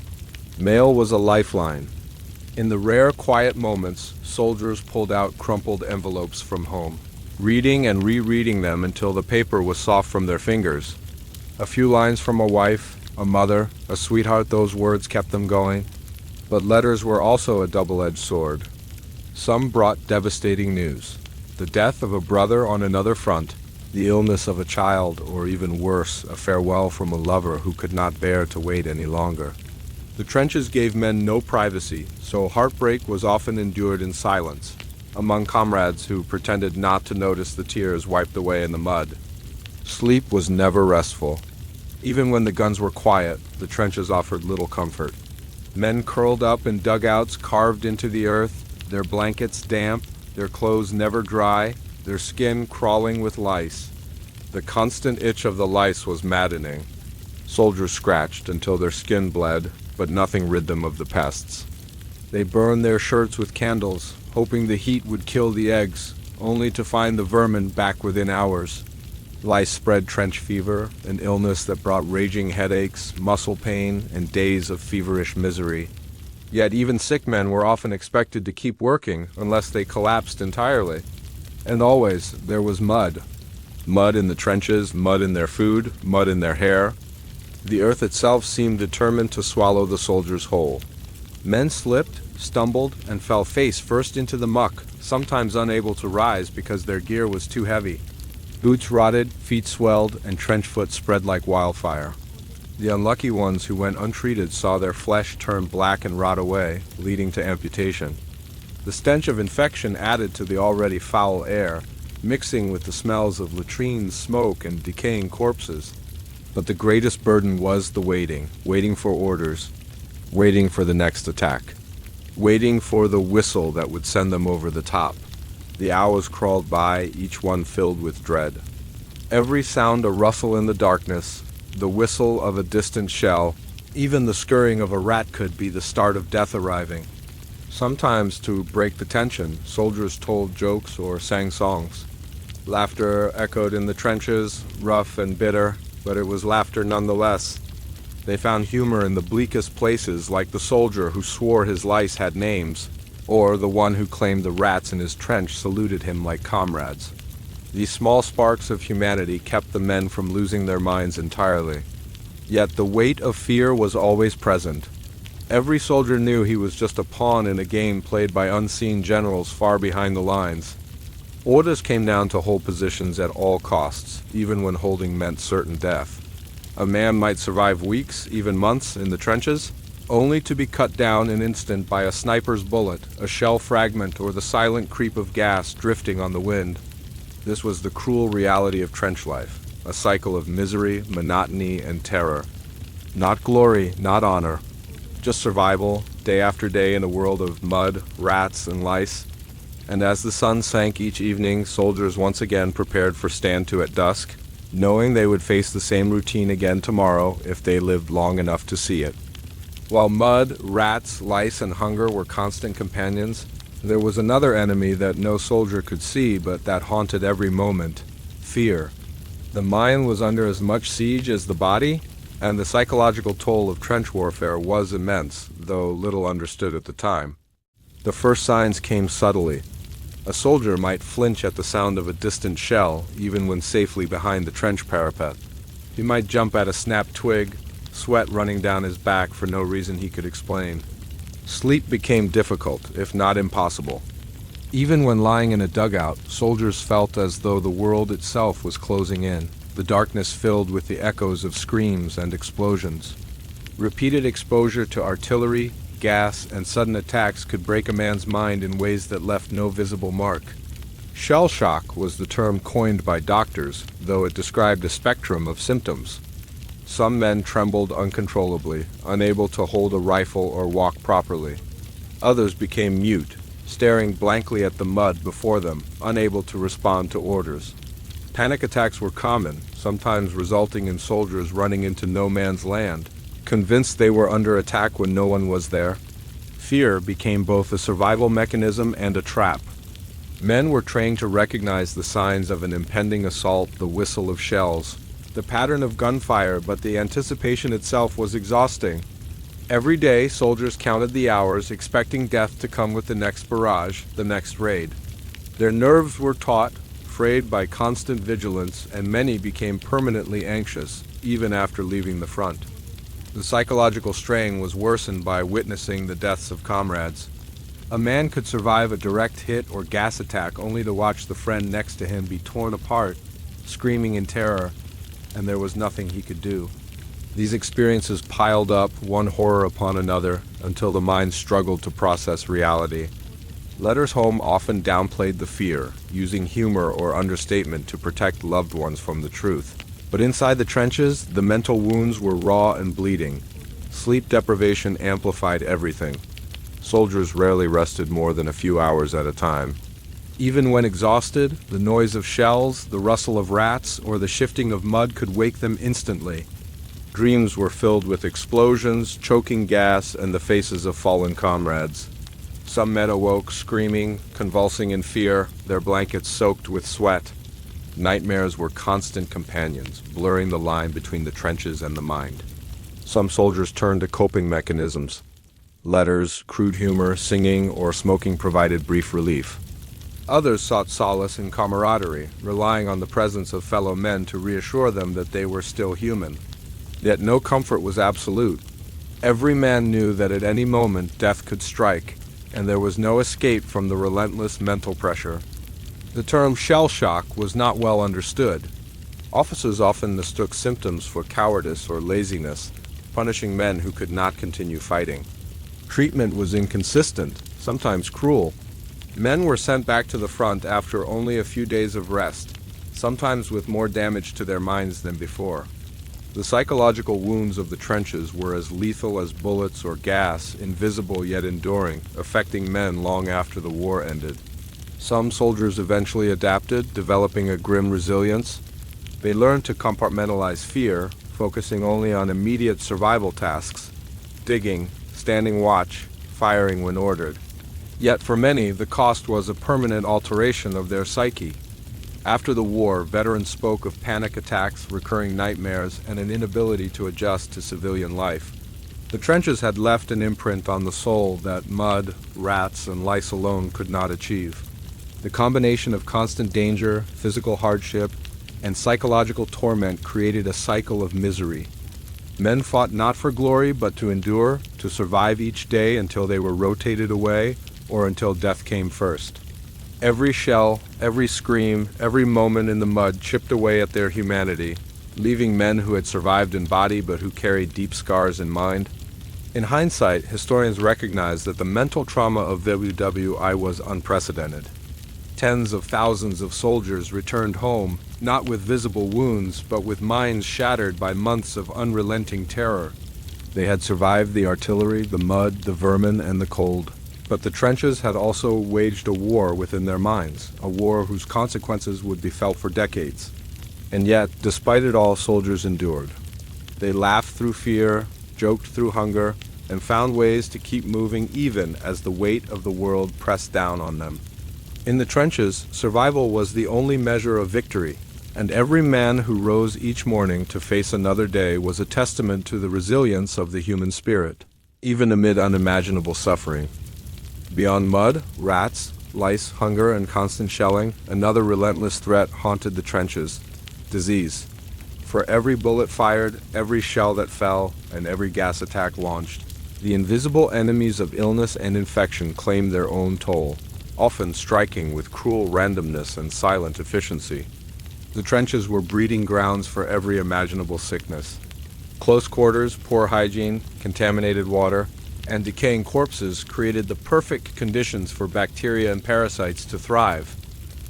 Mail was a lifeline. In the rare quiet moments, soldiers pulled out crumpled envelopes from home, reading and rereading them until the paper was soft from their fingers. A few lines from a wife, a mother, a sweetheart, those words kept them going. But letters were also a double-edged sword. Some brought devastating news: the death of a brother on another front, the illness of a child, or even worse, a farewell from a lover who could not bear to wait any longer. The trenches gave men no privacy, so heartbreak was often endured in silence, among comrades who pretended not to notice the tears wiped away in the mud. Sleep was never restful. Even when the guns were quiet, the trenches offered little comfort. Men curled up in dugouts carved into the earth, their blankets damp, their clothes never dry, their skin crawling with lice. The constant itch of the lice was maddening. Soldiers scratched until their skin bled, but nothing rid them of the pests. They burned their shirts with candles, hoping the heat would kill the eggs, only to find the vermin back within hours. Lice spread trench fever, an illness that brought raging headaches, muscle pain, and days of feverish misery. Yet even sick men were often expected to keep working unless they collapsed entirely. And always there was mud. Mud in the trenches, mud in their food, mud in their hair. The earth itself seemed determined to swallow the soldiers whole. Men slipped, stumbled, and fell face first into the muck, sometimes unable to rise because their gear was too heavy. Boots rotted, feet swelled, and trench foot spread like wildfire. The unlucky ones who went untreated saw their flesh turn black and rot away, leading to amputation. The stench of infection added to the already foul air, mixing with the smells of latrines, smoke, and decaying corpses. But the greatest burden was the waiting for orders, waiting for the next attack, waiting for the whistle that would send them over the top. The hours crawled by, each one filled with dread. Every sound a rustle in the darkness, the whistle of a distant shell, even the scurrying of a rat could be the start of death arriving. Sometimes, to break the tension, soldiers told jokes or sang songs. Laughter echoed in the trenches, rough and bitter, but it was laughter nonetheless. They found humor in the bleakest places, like the soldier who swore his lice had names, or the one who claimed the rats in his trench saluted him like comrades. These small sparks of humanity kept the men from losing their minds entirely. Yet the weight of fear was always present. Every soldier knew he was just a pawn in a game played by unseen generals far behind the lines. Orders came down to hold positions at all costs, even when holding meant certain death. A man might survive weeks, even months, in the trenches, only to be cut down an instant by a sniper's bullet, a shell fragment, or the silent creep of gas drifting on the wind. This was the cruel reality of trench life, a cycle of misery, monotony, and terror. Not glory, not honor. Just survival, day after day in a world of mud, rats, and lice. And as the sun sank each evening, soldiers once again prepared for stand to at dusk, knowing they would face the same routine again tomorrow if they lived long enough to see it. While mud, rats, lice, and hunger were constant companions, there was another enemy that no soldier could see but that haunted every moment: fear. The mind was under as much siege as the body, and the psychological toll of trench warfare was immense, though little understood at the time. The first signs came subtly. A soldier might flinch at the sound of a distant shell, even when safely behind the trench parapet. He might jump at a snapped twig, sweat running down his back for no reason he could explain. Sleep became difficult, if not impossible. Even when lying in a dugout, soldiers felt as though the world itself was closing in, the darkness filled with the echoes of screams and explosions. Repeated exposure to artillery, gas, and sudden attacks could break a man's mind in ways that left no visible mark. Shell shock was the term coined by doctors, though it described a spectrum of symptoms. Some men trembled uncontrollably, unable to hold a rifle or walk properly. Others became mute, staring blankly at the mud before them, unable to respond to orders. Panic attacks were common, sometimes resulting in soldiers running into no man's land, convinced they were under attack when no one was there. Fear became both a survival mechanism and a trap. Men were trained to recognize the signs of an impending assault, the whistle of shells, the pattern of gunfire, but the anticipation itself was exhausting. Every day, soldiers counted the hours, expecting death to come with the next barrage, the next raid. Their nerves were taut, frayed by constant vigilance, and many became permanently anxious, even after leaving the front. The psychological strain was worsened by witnessing the deaths of comrades. A man could survive a direct hit or gas attack only to watch the friend next to him be torn apart, screaming in terror, and there was nothing he could do. These experiences piled up, one horror upon another, until the mind struggled to process reality. Letters home often downplayed the fear, using humor or understatement to protect loved ones from the truth. But inside the trenches, the mental wounds were raw and bleeding. Sleep deprivation amplified everything. Soldiers rarely rested more than a few hours at a time. Even when exhausted, the noise of shells, the rustle of rats, or the shifting of mud could wake them instantly. Dreams were filled with explosions, choking gas, and the faces of fallen comrades. Some men awoke screaming, convulsing in fear, their blankets soaked with sweat. Nightmares were constant companions, blurring the line between the trenches and the mind. Some soldiers turned to coping mechanisms. Letters, crude humor, singing, or smoking provided brief relief. Others sought solace in camaraderie, relying on the presence of fellow men to reassure them that they were still human. Yet no comfort was absolute. Every man knew that at any moment death could strike, and there was no escape from the relentless mental pressure. The term shell shock was not well understood. Officers often mistook symptoms for cowardice or laziness, punishing men who could not continue fighting. Treatment was inconsistent, sometimes cruel. Men were sent back to the front after only a few days of rest, sometimes with more damage to their minds than before. The psychological wounds of the trenches were as lethal as bullets or gas, invisible yet enduring, affecting men long after the war ended. Some soldiers eventually adapted, developing a grim resilience. They learned to compartmentalize fear, focusing only on immediate survival tasks, digging, standing watch, firing when ordered. Yet for many, the cost was a permanent alteration of their psyche. After the war, veterans spoke of panic attacks, recurring nightmares, and an inability to adjust to civilian life. The trenches had left an imprint on the soul that mud, rats, and lice alone could not achieve. The combination of constant danger, physical hardship, and psychological torment created a cycle of misery. Men fought not for glory, but to endure, to survive each day until they were rotated away, or until death came first. Every shell, every scream, every moment in the mud chipped away at their humanity, leaving men who had survived in body but who carried deep scars in mind. In hindsight, historians recognize that the mental trauma of WWI was unprecedented. Tens of thousands of soldiers returned home, not with visible wounds, but with minds shattered by months of unrelenting terror. They had survived the artillery, the mud, the vermin, and the cold. But the trenches had also waged a war within their minds, a war whose consequences would be felt for decades. And yet, despite it all, soldiers endured. They laughed through fear, joked through hunger, and found ways to keep moving even as the weight of the world pressed down on them. In the trenches, survival was the only measure of victory, and every man who rose each morning to face another day was a testament to the resilience of the human spirit, even amid unimaginable suffering. Beyond mud, rats, lice, hunger, and constant shelling, another relentless threat haunted the trenches: disease. For every bullet fired, every shell that fell, and every gas attack launched, the invisible enemies of illness and infection claimed their own toll. often striking with cruel randomness and silent efficiency. The trenches were breeding grounds for every imaginable sickness. Close quarters, poor hygiene, contaminated water, and decaying corpses created the perfect conditions for bacteria and parasites to thrive.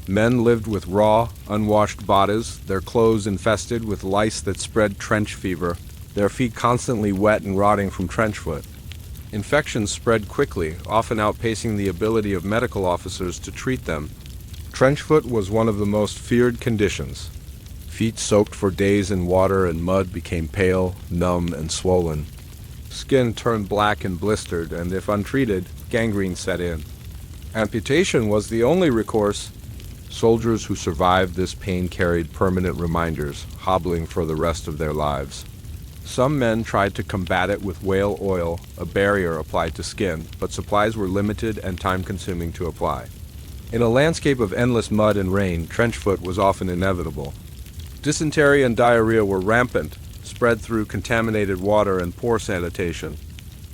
Men lived with raw, unwashed bodies, their clothes infested with lice that spread trench fever, their feet constantly wet and rotting from trench foot. Infections spread quickly, often outpacing the ability of medical officers to treat them. Trench foot was one of the most feared conditions. Feet soaked for days in water and mud became pale, numb, and swollen. Skin turned black and blistered, and if untreated, gangrene set in. Amputation was the only recourse. Soldiers who survived this pain carried permanent reminders, hobbling for the rest of their lives. Some men tried to combat it with whale oil, a barrier applied to skin, but supplies were limited and time-consuming to apply. In a landscape of endless mud and rain, trench foot was often inevitable. Dysentery and diarrhea were rampant, spread through contaminated water and poor sanitation.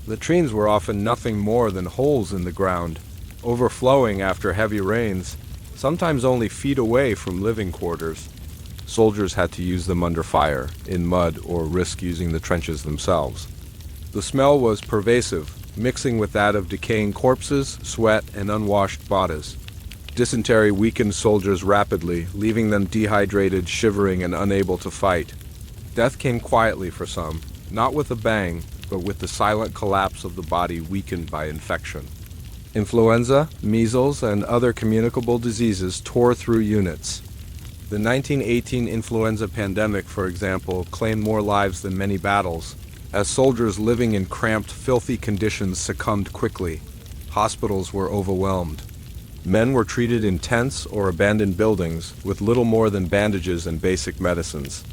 Latrines were often nothing more than holes in the ground, overflowing after heavy rains, sometimes only feet away from living quarters. Soldiers had to use them under fire, in mud, or risk using the trenches themselves. The smell was pervasive, mixing with that of decaying corpses, sweat, and unwashed bodies. Dysentery weakened soldiers rapidly, leaving them dehydrated, shivering, and unable to fight. Death came quietly for some, not with a bang, but with the silent collapse of the body weakened by infection. Influenza, measles, and other communicable diseases tore through units. The 1918 influenza pandemic, for example, claimed more lives than many battles, as soldiers living in cramped, filthy conditions succumbed quickly. Hospitals were overwhelmed. Men were treated in tents or abandoned buildings with little more than bandages and basic medicines.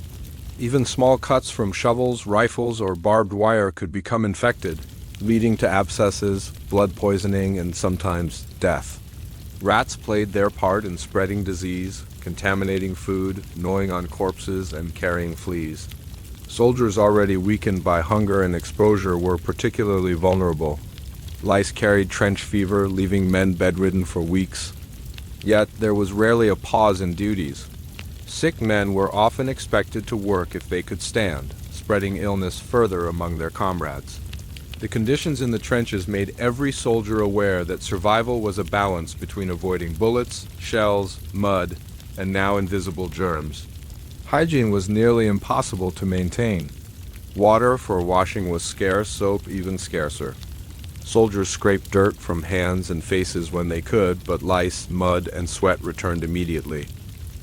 Even small cuts from shovels, rifles, or barbed wire could become infected, leading to abscesses, blood poisoning, and sometimes death. Rats played their part in spreading disease, contaminating food, gnawing on corpses, and carrying fleas. Soldiers already weakened by hunger and exposure were particularly vulnerable. Lice carried trench fever, leaving men bedridden for weeks. Yet there was rarely a pause in duties. Sick men were often expected to work if they could stand, spreading illness further among their comrades. The conditions in the trenches made every soldier aware that survival was a balance between avoiding bullets, shells, mud, and now invisible germs. Hygiene was nearly impossible to maintain. Water for washing was scarce, soap even scarcer. Soldiers scraped dirt from hands and faces when they could, but lice, mud, and sweat returned immediately.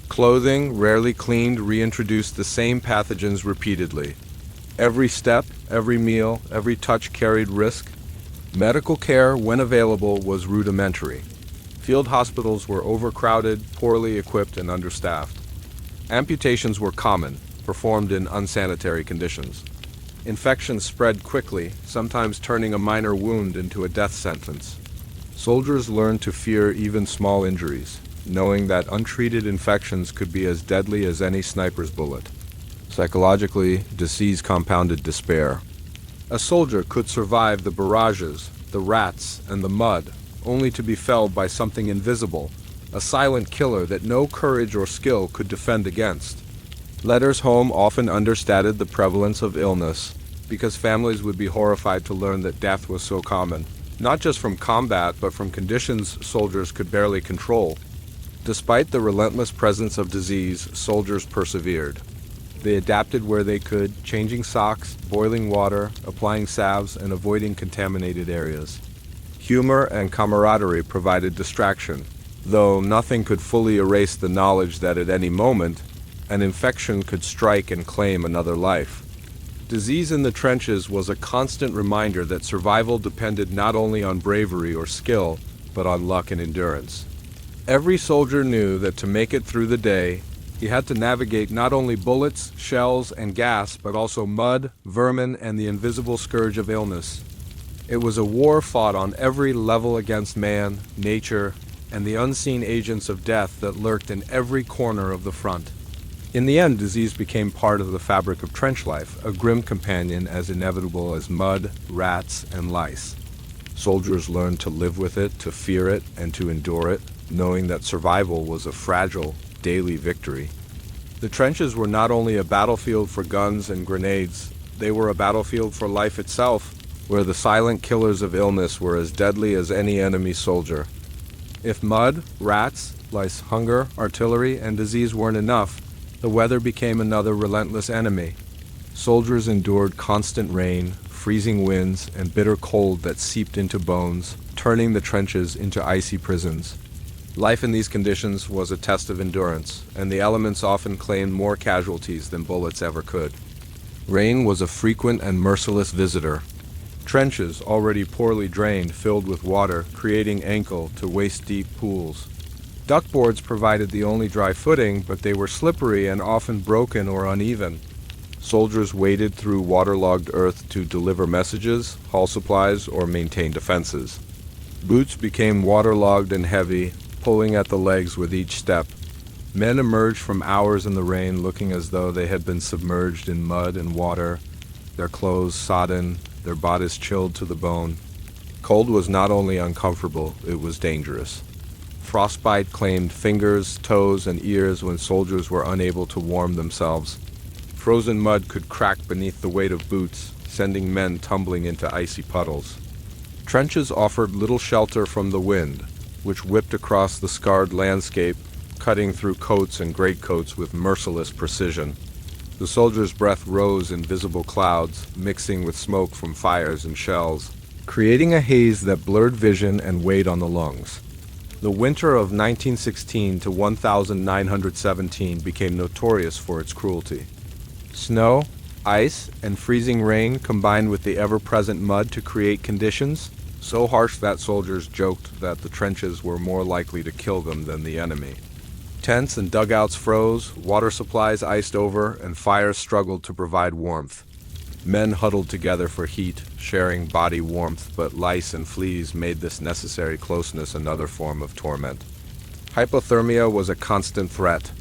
Clothing, rarely cleaned, reintroduced the same pathogens repeatedly. Every step, every meal, every touch carried risk. Medical care, when available, was rudimentary. Field hospitals were overcrowded, poorly equipped, and understaffed. Amputations were common, performed in unsanitary conditions. Infections spread quickly, sometimes turning a minor wound into a death sentence. Soldiers learned to fear even small injuries, knowing that untreated infections could be as deadly as any sniper's bullet. Psychologically, disease compounded despair. A soldier could survive the barrages, the rats, and the mud, only to be felled by something invisible, a silent killer that no courage or skill could defend against. Letters home often understated the prevalence of illness, because families would be horrified to learn that death was so common, not just from combat, but from conditions soldiers could barely control. Despite the relentless presence of disease, soldiers persevered. They adapted where they could, changing socks, boiling water, applying salves, and avoiding contaminated areas. Humor and camaraderie provided distraction, though nothing could fully erase the knowledge that at any moment, an infection could strike and claim another life. Disease in the trenches was a constant reminder that survival depended not only on bravery or skill, but on luck and endurance. Every soldier knew that to make it through the day, he had to navigate not only bullets, shells, and gas, but also mud, vermin, and the invisible scourge of illness. It was a war fought on every level against man, nature, and the unseen agents of death that lurked in every corner of the front. In the end, disease became part of the fabric of trench life, a grim companion as inevitable as mud, rats, and lice. Soldiers learned to live with it, to fear it, and to endure it, knowing that survival was a fragile, daily victory. The trenches were not only a battlefield for guns and grenades, they were a battlefield for life itself, where the silent killers of illness were as deadly as any enemy soldier. If mud, rats, lice, hunger, artillery, and disease weren't enough, the weather became another relentless enemy. Soldiers endured constant rain, freezing winds, and bitter cold that seeped into bones, turning the trenches into icy prisons. Life in these conditions was a test of endurance, and the elements often claimed more casualties than bullets ever could. Rain was a frequent and merciless visitor. Trenches, already poorly drained, filled with water, creating ankle to waist-deep pools. Duckboards provided the only dry footing, but they were slippery and often broken or uneven. Soldiers waded through waterlogged earth to deliver messages, haul supplies, or maintain defenses. Boots became waterlogged and heavy, pulling at the legs with each step. Men emerged from hours in the rain looking as though they had been submerged in mud and water, their clothes sodden, their bodies chilled to the bone. Cold was not only uncomfortable, it was dangerous. Frostbite claimed fingers, toes, and ears when soldiers were unable to warm themselves. Frozen mud could crack beneath the weight of boots, sending men tumbling into icy puddles. Trenches offered little shelter from the wind, which whipped across the scarred landscape, cutting through coats and greatcoats with merciless precision. The soldiers' breath rose in visible clouds, mixing with smoke from fires and shells, creating a haze that blurred vision and weighed on the lungs. The winter of 1916 to 1917 became notorious for its cruelty. Snow, ice, and freezing rain combined with the ever-present mud to create conditions so harsh that soldiers joked that the trenches were more likely to kill them than the enemy. Tents and dugouts froze, water supplies iced over, and fires struggled to provide warmth. Men huddled together for heat, sharing body warmth, but lice and fleas made this necessary closeness another form of torment. Hypothermia was a constant threat.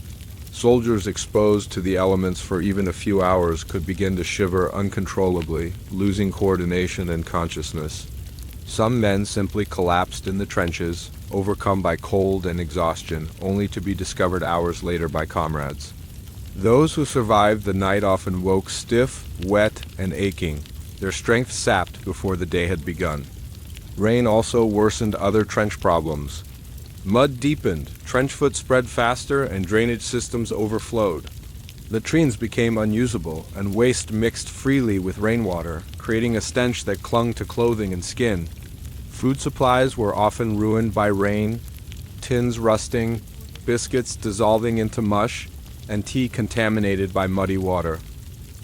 Soldiers exposed to the elements for even a few hours could begin to shiver uncontrollably, losing coordination and consciousness. Some men simply collapsed in the trenches, overcome by cold and exhaustion, only to be discovered hours later by comrades. Those who survived the night often woke stiff, wet, and aching, their strength sapped before the day had begun. Rain also worsened other trench problems. Mud deepened, trench foot spread faster, and drainage systems overflowed. Latrines became unusable, and waste mixed freely with rainwater, creating a stench that clung to clothing and skin. Food supplies were often ruined by rain, tins rusting, biscuits dissolving into mush, and tea contaminated by muddy water.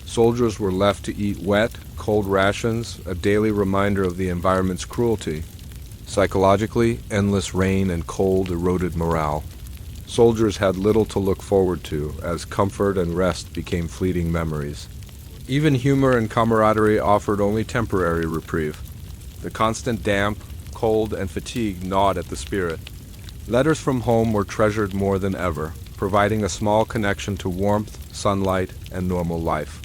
Soldiers were left to eat wet, cold rations, a daily reminder of the environment's cruelty. Psychologically, endless rain and cold eroded morale. Soldiers had little to look forward to, as comfort and rest became fleeting memories. Even humor and camaraderie offered only temporary reprieve. The constant damp, cold, and fatigue gnawed at the spirit. Letters from home were treasured more than ever, providing a small connection to warmth, sunlight, and normal life.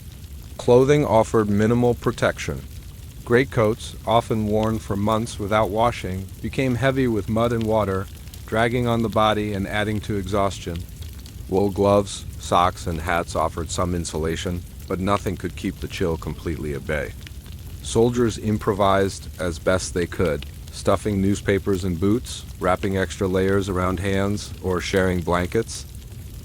Clothing offered minimal protection. Greatcoats, often worn for months without washing, became heavy with mud and water, dragging on the body and adding to exhaustion. Wool gloves, socks, and hats offered some insulation, but nothing could keep the chill completely at bay. Soldiers improvised as best they could, stuffing newspapers in boots, wrapping extra layers around hands, or sharing blankets.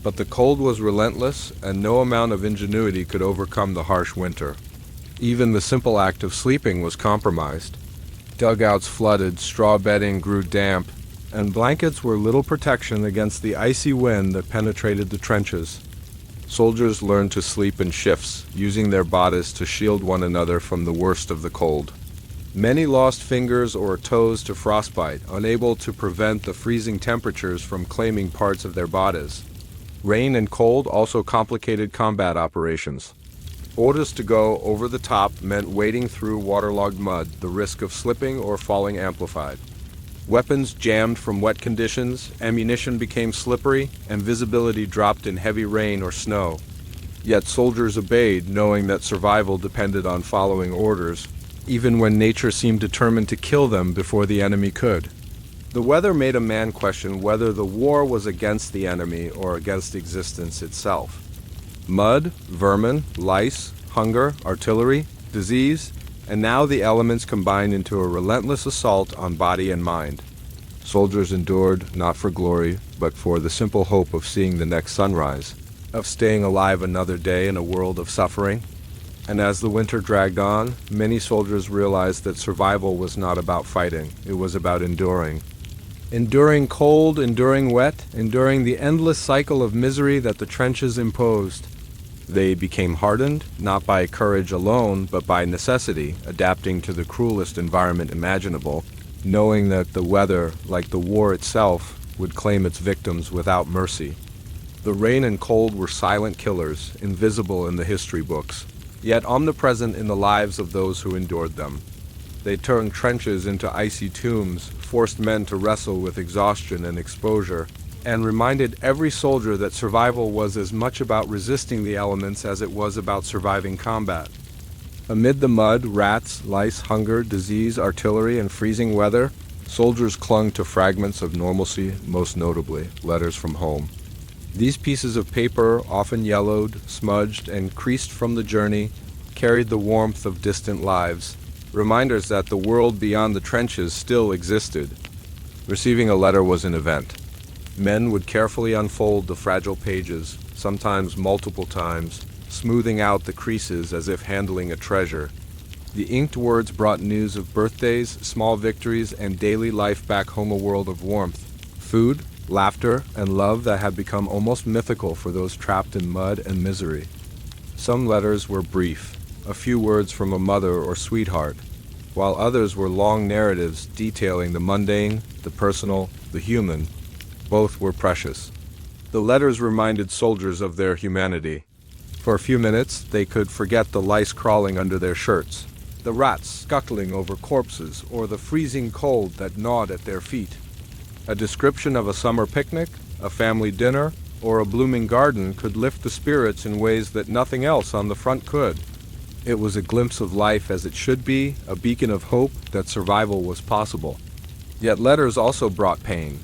But the cold was relentless, and no amount of ingenuity could overcome the harsh winter. Even the simple act of sleeping was compromised. Dugouts flooded, straw bedding grew damp, and blankets were little protection against the icy wind that penetrated the trenches. Soldiers learned to sleep in shifts, using their bodies to shield one another from the worst of the cold. Many lost fingers or toes to frostbite, unable to prevent the freezing temperatures from claiming parts of their bodies. Rain and cold also complicated combat operations. Orders to go over the top meant wading through waterlogged mud, the risk of slipping or falling amplified. Weapons jammed from wet conditions, ammunition became slippery, and visibility dropped in heavy rain or snow. Yet soldiers obeyed, knowing that survival depended on following orders. even when nature seemed determined to kill them before the enemy could. The weather made a man question whether the war was against the enemy or against existence itself. Mud, vermin, lice, hunger, artillery, disease, and now the elements combined into a relentless assault on body and mind. Soldiers endured not for glory, but for the simple hope of seeing the next sunrise, of staying alive another day in a world of suffering. And as the winter dragged on, many soldiers realized that survival was not about fighting, it was about enduring. Enduring cold, enduring wet, enduring the endless cycle of misery that the trenches imposed. They became hardened, not by courage alone, but by necessity, adapting to the cruelest environment imaginable, knowing that the weather, like the war itself, would claim its victims without mercy. The rain and cold were silent killers, invisible in the history books, yet omnipresent in the lives of those who endured them. They turned trenches into icy tombs, forced men to wrestle with exhaustion and exposure, and reminded every soldier that survival was as much about resisting the elements as it was about surviving combat. Amid the mud, rats, lice, hunger, disease, artillery, and freezing weather, soldiers clung to fragments of normalcy, most notably letters from home. These pieces of paper, often yellowed, smudged, and creased from the journey, carried the warmth of distant lives, reminders that the world beyond the trenches still existed. Receiving a letter was an event. Men would carefully unfold the fragile pages, sometimes multiple times, smoothing out the creases as if handling a treasure. The inked words brought news of birthdays, small victories, and daily life back home, a world of warmth, food, laughter, and love that had become almost mythical for those trapped in mud and misery. Some letters were brief, a few words from a mother or sweetheart, while others were long narratives detailing the mundane, the personal, the human. Both were precious. The letters reminded soldiers of their humanity. For a few minutes, they could forget the lice crawling under their shirts, the rats scuttling over corpses, or the freezing cold that gnawed at their feet. A description of a summer picnic, a family dinner, or a blooming garden could lift the spirits in ways that nothing else on the front could. It was a glimpse of life as it should be, a beacon of hope that survival was possible. Yet letters also brought pain.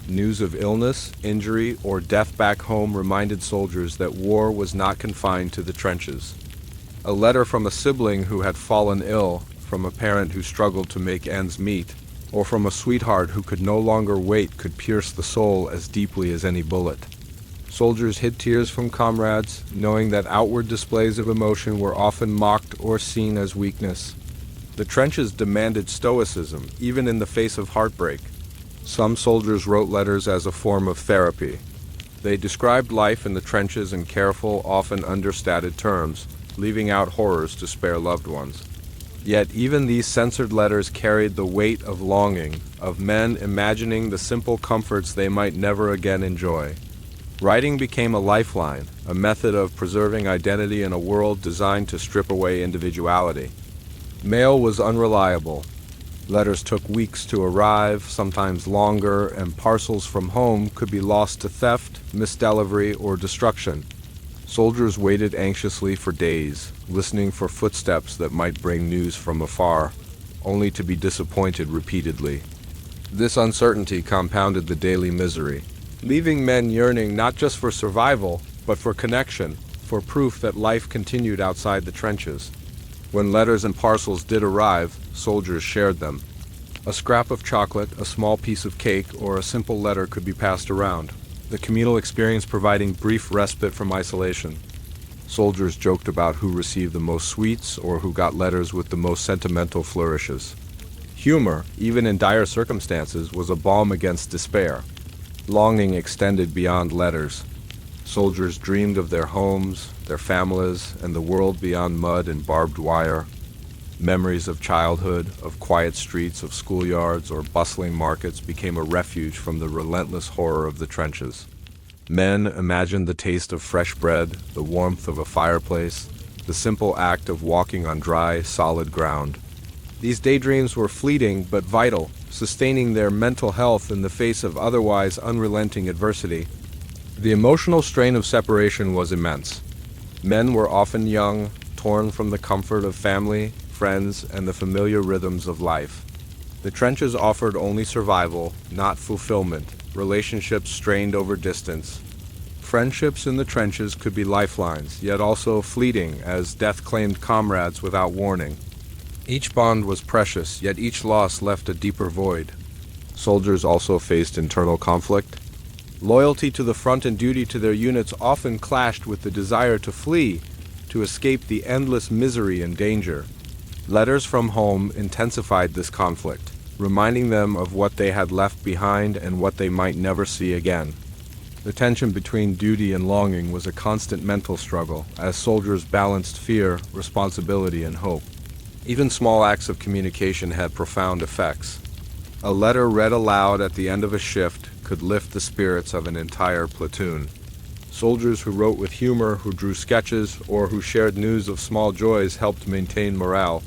News of illness, injury, or death back home reminded soldiers that war was not confined to the trenches. A letter from a sibling who had fallen ill, from a parent who struggled to make ends meet, or from a sweetheart who could no longer wait could pierce the soul as deeply as any bullet. Soldiers hid tears from comrades, knowing that outward displays of emotion were often mocked or seen as weakness. The trenches demanded stoicism, even in the face of heartbreak. Some soldiers wrote letters as a form of therapy. They described life in the trenches in careful, often understated terms, leaving out horrors to spare loved ones. Yet even these censored letters carried the weight of longing, of men imagining the simple comforts they might never again enjoy. Writing became a lifeline, a method of preserving identity in a world designed to strip away individuality. Mail was unreliable. Letters took weeks to arrive, sometimes longer, and parcels from home could be lost to theft, misdelivery, or destruction. Soldiers waited anxiously for days, listening for footsteps that might bring news from afar, only to be disappointed repeatedly. This uncertainty compounded the daily misery, leaving men yearning not just for survival, but for connection, for proof that life continued outside the trenches. When letters and parcels did arrive, soldiers shared them. A scrap of chocolate, a small piece of cake, or a simple letter could be passed around, the communal experience providing brief respite from isolation. Soldiers joked about who received the most sweets or who got letters with the most sentimental flourishes. Humor, even in dire circumstances, was a balm against despair. Longing extended beyond letters. Soldiers dreamed of their homes, their families, and the world beyond mud and barbed wire. Memories of childhood, of quiet streets, of schoolyards, or bustling markets became a refuge from the relentless horror of the trenches. Men imagined the taste of fresh bread, the warmth of a fireplace, the simple act of walking on dry, solid ground. These daydreams were fleeting but vital, sustaining their mental health in the face of otherwise unrelenting adversity. The emotional strain of separation was immense. Men were often young, torn from the comfort of family, friends, and the familiar rhythms of life. The trenches offered only survival, not fulfillment, relationships strained over distance. Friendships in the trenches could be lifelines, yet also fleeting, as death claimed comrades without warning. Each bond was precious, yet each loss left a deeper void. Soldiers also faced internal conflict. Loyalty to the front and duty to their units often clashed with the desire to flee, to escape the endless misery and danger. Letters from home intensified this conflict, reminding them of what they had left behind and what they might never see again. The tension between duty and longing was a constant mental struggle, as soldiers balanced fear, responsibility, and hope. Even small acts of communication had profound effects. A letter read aloud at the end of a shift could lift the spirits of an entire platoon. Soldiers who wrote with humor, who drew sketches, or who shared news of small joys helped maintain morale.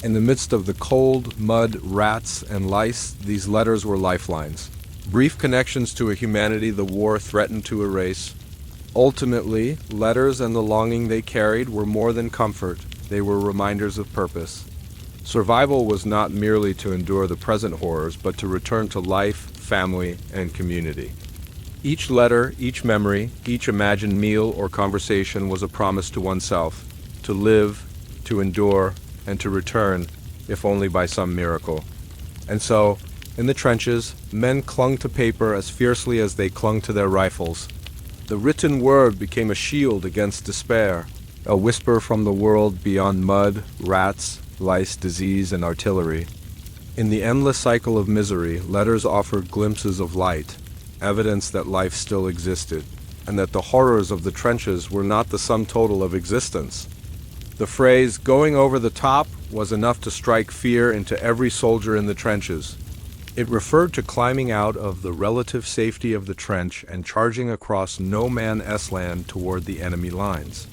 In the midst of the cold, mud, rats, and lice, these letters were lifelines. Brief connections to a humanity the war threatened to erase. Ultimately, letters and the longing they carried were more than comfort. They were reminders of purpose. Survival was not merely to endure the present horrors, but to return to life, family, and community. Each letter, each memory, each imagined meal or conversation was a promise to oneself, to live, to endure, and to return, if only by some miracle. And so, in the trenches, men clung to paper as fiercely as they clung to their rifles. The written word became a shield against despair, a whisper from the world beyond mud, rats, lice, disease, and artillery. In the endless cycle of misery, letters offered glimpses of light, evidence that life still existed, and that the horrors of the trenches were not the sum total of existence. The phrase, "going over the top," was enough to strike fear into every soldier in the trenches. It referred to climbing out of the relative safety of the trench and charging across no-man's land toward the enemy lines.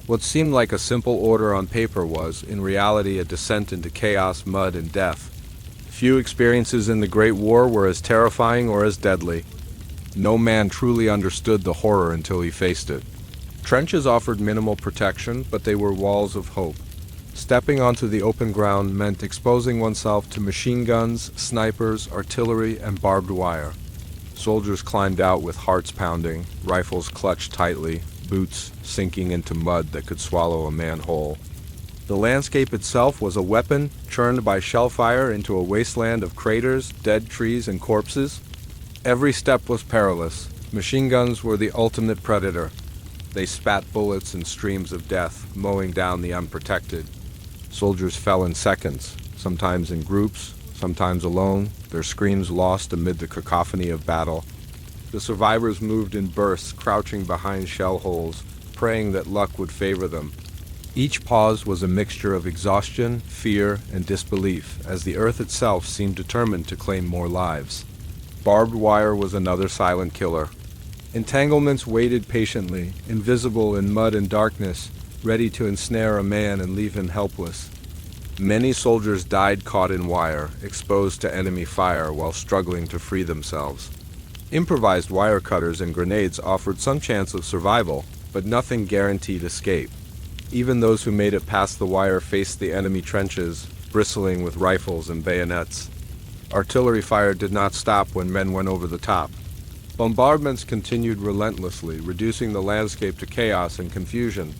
What seemed like a simple order on paper was, in reality, a descent into chaos, mud, and death. Few experiences in the Great War were as terrifying or as deadly. No man truly understood the horror until he faced it. Trenches offered minimal protection, but they were walls of hope. Stepping onto the open ground meant exposing oneself to machine guns, snipers, artillery, and barbed wire. Soldiers climbed out with hearts pounding, rifles clutched tightly, boots sinking into mud that could swallow a man whole. The landscape itself was a weapon churned by shell fire into a wasteland of craters, dead trees, and corpses. Every step was perilous. Machine guns were the ultimate predator. They spat bullets and streams of death, mowing down the unprotected. Soldiers fell in seconds, sometimes in groups, sometimes alone, their screams lost amid the cacophony of battle. The survivors moved in bursts, crouching behind shell holes, praying that luck would favor them. Each pause was a mixture of exhaustion, fear, and disbelief, as the earth itself seemed determined to claim more lives. Barbed wire was another silent killer. Entanglements waited patiently, invisible in mud and darkness, ready to ensnare a man and leave him helpless. Many soldiers died caught in wire, exposed to enemy fire while struggling to free themselves. Improvised wire cutters and grenades offered some chance of survival, but nothing guaranteed escape. Even those who made it past the wire faced the enemy trenches, bristling with rifles and bayonets. Artillery fire did not stop when men went over the top. Bombardments continued relentlessly, reducing the landscape to chaos and confusion.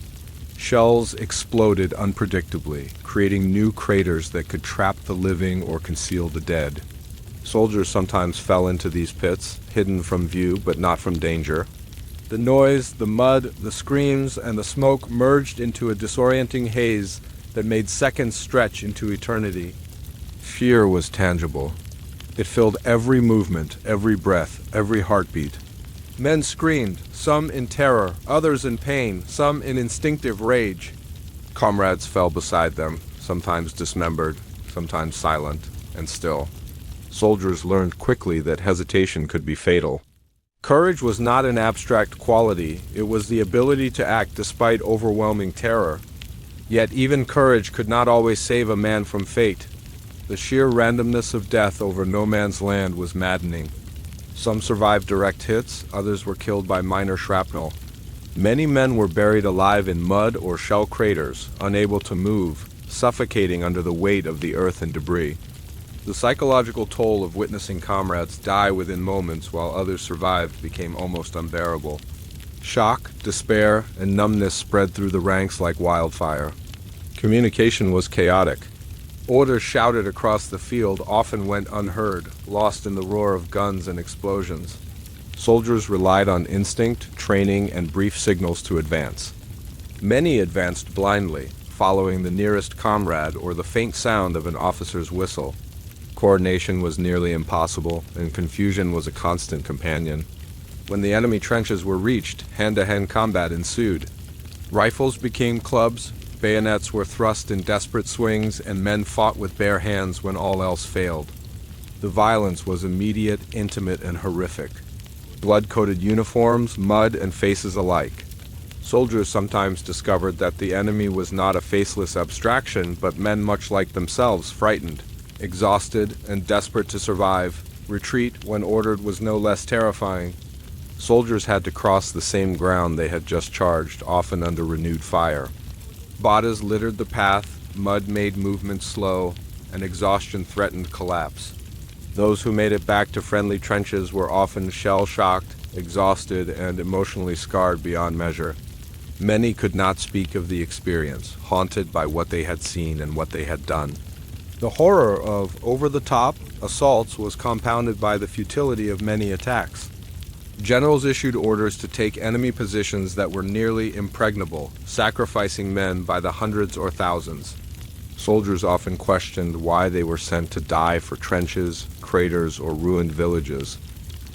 Shells exploded unpredictably, creating new craters that could trap the living or conceal the dead. Soldiers sometimes fell into these pits, hidden from view but not from danger. The noise, the mud, the screams, and the smoke merged into a disorienting haze that made seconds stretch into eternity. Fear was tangible. It filled every movement, every breath, every heartbeat. Men screamed, some in terror, others in pain, some in instinctive rage. Comrades fell beside them, sometimes dismembered, sometimes silent, and still. Soldiers learned quickly that hesitation could be fatal. Courage was not an abstract quality, it was the ability to act despite overwhelming terror. Yet even courage could not always save a man from fate. The sheer randomness of death over no man's land was maddening. Some survived direct hits, others were killed by minor shrapnel. Many men were buried alive in mud or shell craters, unable to move, suffocating under the weight of the earth and debris. The psychological toll of witnessing comrades die within moments while others survived became almost unbearable. Shock, despair, and numbness spread through the ranks like wildfire. Communication was chaotic. Orders shouted across the field often went unheard, lost in the roar of guns and explosions. Soldiers relied on instinct, training, and brief signals to advance. Many advanced blindly, following the nearest comrade or the faint sound of an officer's whistle. Coordination was nearly impossible, and confusion was a constant companion. When the enemy trenches were reached, hand-to-hand combat ensued. Rifles became clubs, bayonets were thrust in desperate swings, and men fought with bare hands when all else failed. The violence was immediate, intimate, and horrific. Blood-coated uniforms, mud, and faces alike. Soldiers sometimes discovered that the enemy was not a faceless abstraction, but men much like themselves, frightened, exhausted, and desperate to survive. Retreat, when ordered, was no less terrifying. Soldiers had to cross the same ground they had just charged, often under renewed fire. Botas littered the path, mud made movement slow, and exhaustion threatened collapse. Those who made it back to friendly trenches were often shell-shocked, exhausted, and emotionally scarred beyond measure. Many could not speak of the experience, haunted by what they had seen and what they had done. The horror of over-the-top assaults was compounded by the futility of many attacks. Generals issued orders to take enemy positions that were nearly impregnable, sacrificing men by the hundreds or thousands. Soldiers often questioned why they were sent to die for trenches, craters, or ruined villages.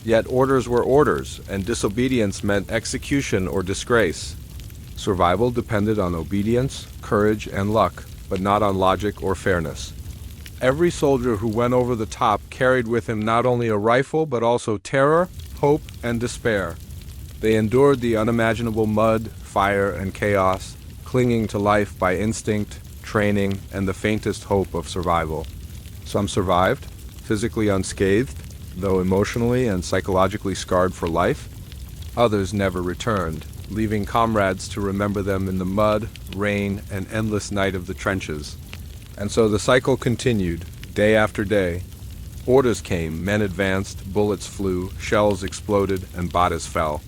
Yet orders were orders, and disobedience meant execution or disgrace. Survival depended on obedience, courage, and luck, but not on logic or fairness. Every soldier who went over the top carried with him not only a rifle, but also terror, hope, and despair. They endured the unimaginable mud, fire, and chaos, clinging to life by instinct, training, and the faintest hope of survival. Some survived, physically unscathed, though emotionally and psychologically scarred for life. Others never returned, leaving comrades to remember them in the mud, rain, and endless night of the trenches. And so the cycle continued, day after day. Orders came, men advanced, bullets flew, shells exploded, and botas fell.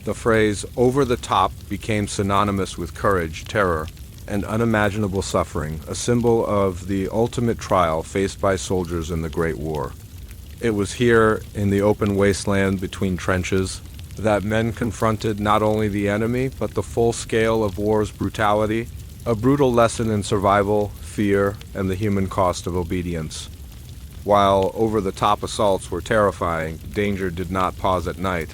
The phrase, "over the top," became synonymous with courage, terror, and unimaginable suffering, a symbol of the ultimate trial faced by soldiers in the Great War. It was here, in the open wasteland between trenches, that men confronted not only the enemy, but the full scale of war's brutality, a brutal lesson in survival, fear, and the human cost of obedience. While over-the-top assaults were terrifying, danger did not pause at night.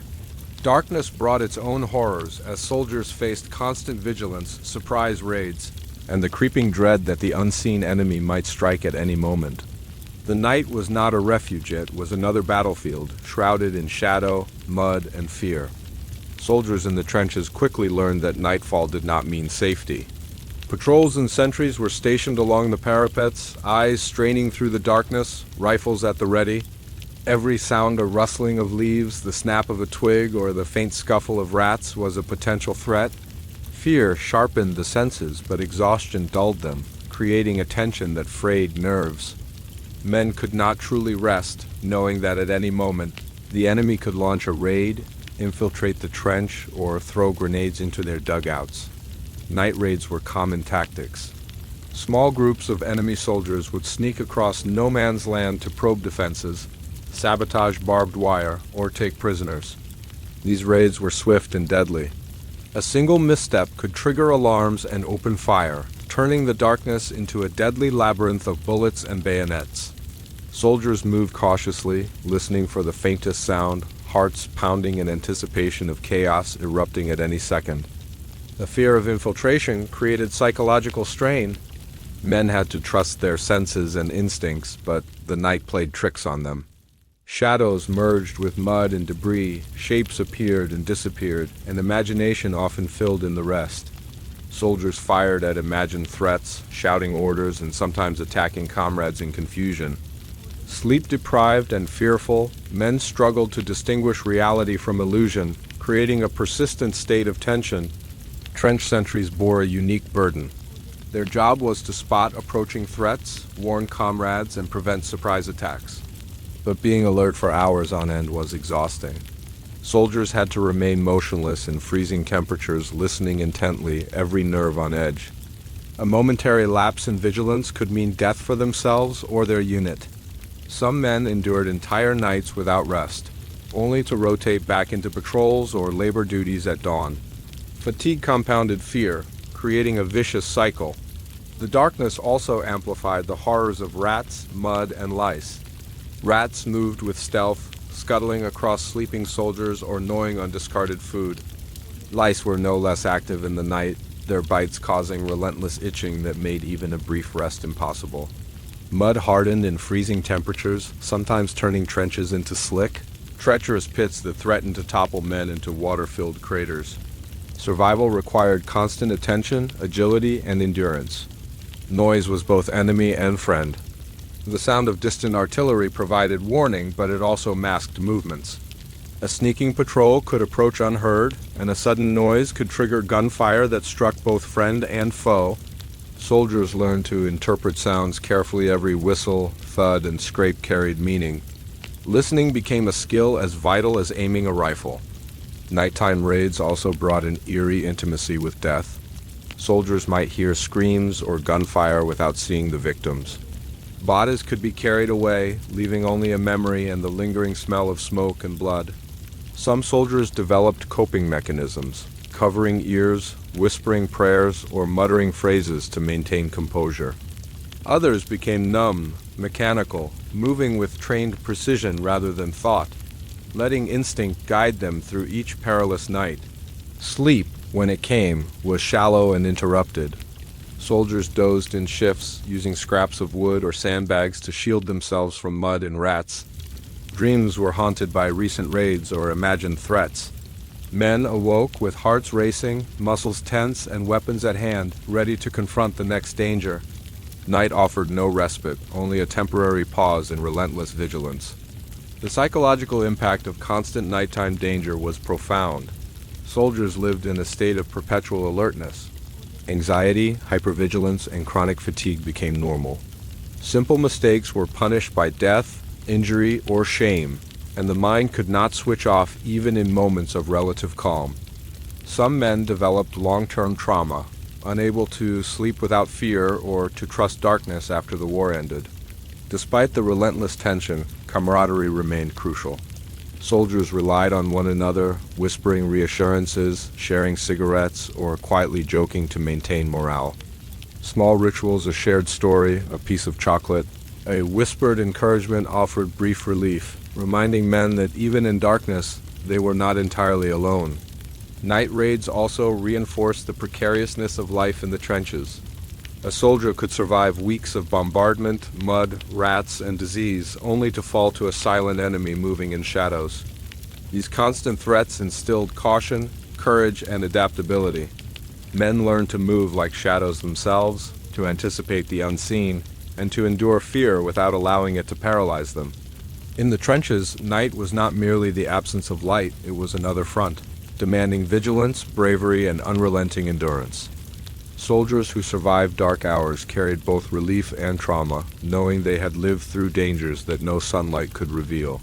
Darkness brought its own horrors as soldiers faced constant vigilance, surprise raids, and the creeping dread that the unseen enemy might strike at any moment. The night was not a refuge, it was another battlefield, shrouded in shadow, mud, and fear. Soldiers in the trenches quickly learned that nightfall did not mean safety. Patrols and sentries were stationed along the parapets, eyes straining through the darkness, rifles at the ready. Every sound, a rustling of leaves, the snap of a twig, or the faint scuffle of rats was a potential threat. Fear sharpened the senses, but exhaustion dulled them, creating a tension that frayed nerves. Men could not truly rest, knowing that at any moment the enemy could launch a raid, infiltrate the trench, or throw grenades into their dugouts. Night raids were common tactics. Small groups of enemy soldiers would sneak across no man's land to probe defenses, sabotage barbed wire, or take prisoners. These raids were swift and deadly. A single misstep could trigger alarms and open fire, turning the darkness into a deadly labyrinth of bullets and bayonets. Soldiers moved cautiously, listening for the faintest sound, hearts pounding in anticipation of chaos erupting at any second. The fear of infiltration created psychological strain. Men had to trust their senses and instincts, but the night played tricks on them. Shadows merged with mud and debris, shapes appeared and disappeared, and imagination often filled in the rest. Soldiers fired at imagined threats, shouting orders and sometimes attacking comrades in confusion. Sleep-deprived and fearful, men struggled to distinguish reality from illusion, creating a persistent state of tension. Trench sentries bore a unique burden. Their job was to spot approaching threats, warn comrades, and prevent surprise attacks. But being alert for hours on end was exhausting. Soldiers had to remain motionless in freezing temperatures, listening intently, every nerve on edge. A momentary lapse in vigilance could mean death for themselves or their unit. Some men endured entire nights without rest, only to rotate back into patrols or labor duties at dawn. Fatigue compounded fear, creating a vicious cycle. The darkness also amplified the horrors of rats, mud, and lice. Rats moved with stealth, scuttling across sleeping soldiers or gnawing on discarded food. Lice were no less active in the night, their bites causing relentless itching that made even a brief rest impossible. Mud hardened in freezing temperatures, sometimes turning trenches into slick, treacherous pits that threatened to topple men into water-filled craters. Survival required constant attention, agility, and endurance. Noise was both enemy and friend. The sound of distant artillery provided warning, but it also masked movements. A sneaking patrol could approach unheard, and a sudden noise could trigger gunfire that struck both friend and foe. Soldiers learned to interpret sounds carefully. Every whistle, thud, and scrape carried meaning. Listening became a skill as vital as aiming a rifle. Nighttime raids also brought an eerie intimacy with death. Soldiers might hear screams or gunfire without seeing the victims. Bodies could be carried away, leaving only a memory and the lingering smell of smoke and blood. Some soldiers developed coping mechanisms, covering ears, whispering prayers, or muttering phrases to maintain composure. Others became numb, mechanical, moving with trained precision rather than thought, letting instinct guide them through each perilous night. Sleep, when it came, was shallow and interrupted. Soldiers dozed in shifts, using scraps of wood or sandbags to shield themselves from mud and rats. Dreams were haunted by recent raids or imagined threats. Men awoke with hearts racing, muscles tense, and weapons at hand, ready to confront the next danger. Night offered no respite, only a temporary pause in relentless vigilance. The psychological impact of constant nighttime danger was profound. Soldiers lived in a state of perpetual alertness. Anxiety, hypervigilance, and chronic fatigue became normal. Simple mistakes were punished by death, injury, or shame, and the mind could not switch off even in moments of relative calm. Some men developed long-term trauma, unable to sleep without fear or to trust darkness after the war ended. Despite the relentless tension, camaraderie remained crucial. Soldiers relied on one another, whispering reassurances, sharing cigarettes, or quietly joking to maintain morale. Small rituals, a shared story, a piece of chocolate, a whispered encouragement offered brief relief, reminding men that even in darkness, they were not entirely alone. Night raids also reinforced the precariousness of life in the trenches. A soldier could survive weeks of bombardment, mud, rats, and disease, only to fall to a silent enemy moving in shadows. These constant threats instilled caution, courage, and adaptability. Men learned to move like shadows themselves, to anticipate the unseen, and to endure fear without allowing it to paralyze them. In the trenches, night was not merely the absence of light, it was another front, demanding vigilance, bravery, and unrelenting endurance. Soldiers who survived dark hours carried both relief and trauma, knowing they had lived through dangers that no sunlight could reveal.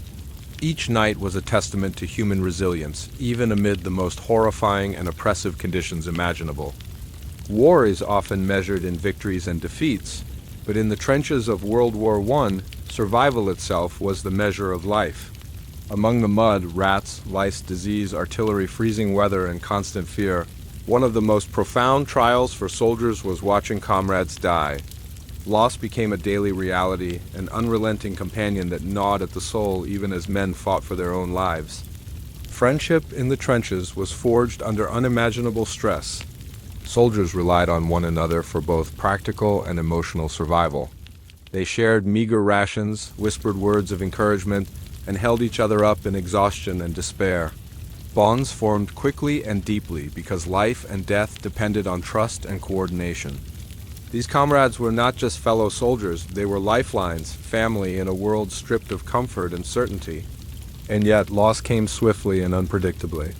Each night was a testament to human resilience, even amid the most horrifying and oppressive conditions imaginable. War is often measured in victories and defeats, but in the trenches of World War I, survival itself was the measure of life. Among the mud, rats, lice, disease, artillery, freezing weather, and constant fear, one of the most profound trials for soldiers was watching comrades die. Loss became a daily reality, an unrelenting companion that gnawed at the soul even as men fought for their own lives. Friendship in the trenches was forged under unimaginable stress. Soldiers relied on one another for both practical and emotional survival. They shared meager rations, whispered words of encouragement, and held each other up in exhaustion and despair. Bonds formed quickly and deeply because life and death depended on trust and coordination. These comrades were not just fellow soldiers, they were lifelines, family in a world stripped of comfort and certainty. And yet, loss came swiftly and unpredictably.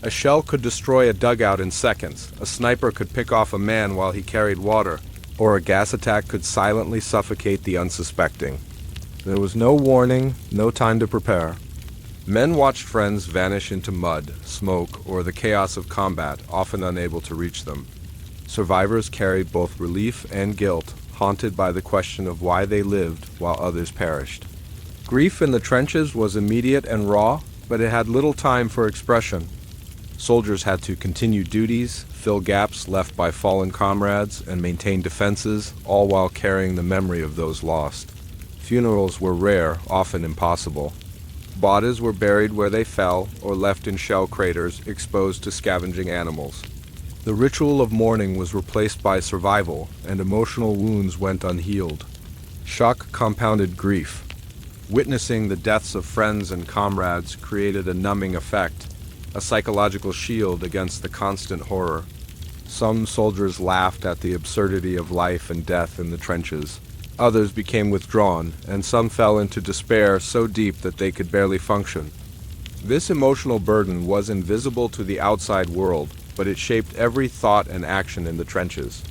A shell could destroy a dugout in seconds, a sniper could pick off a man while he carried water, or a gas attack could silently suffocate the unsuspecting. There was no warning, no time to prepare. Men watched friends vanish into mud, smoke, or the chaos of combat, often unable to reach them. Survivors carried both relief and guilt, haunted by the question of why they lived while others perished. Grief in the trenches was immediate and raw, but it had little time for expression. Soldiers had to continue duties, fill gaps left by fallen comrades, and maintain defenses, all while carrying the memory of those lost. Funerals were rare, often impossible. Bodies were buried where they fell, or left in shell craters exposed to scavenging animals. The ritual of mourning was replaced by survival, and emotional wounds went unhealed. Shock compounded grief. Witnessing the deaths of friends and comrades created a numbing effect, a psychological shield against the constant horror. Some soldiers laughed at the absurdity of life and death in the trenches. Others became withdrawn, and some fell into despair so deep that they could barely function. This emotional burden was invisible to the outside world, but it shaped every thought and action in the trenches.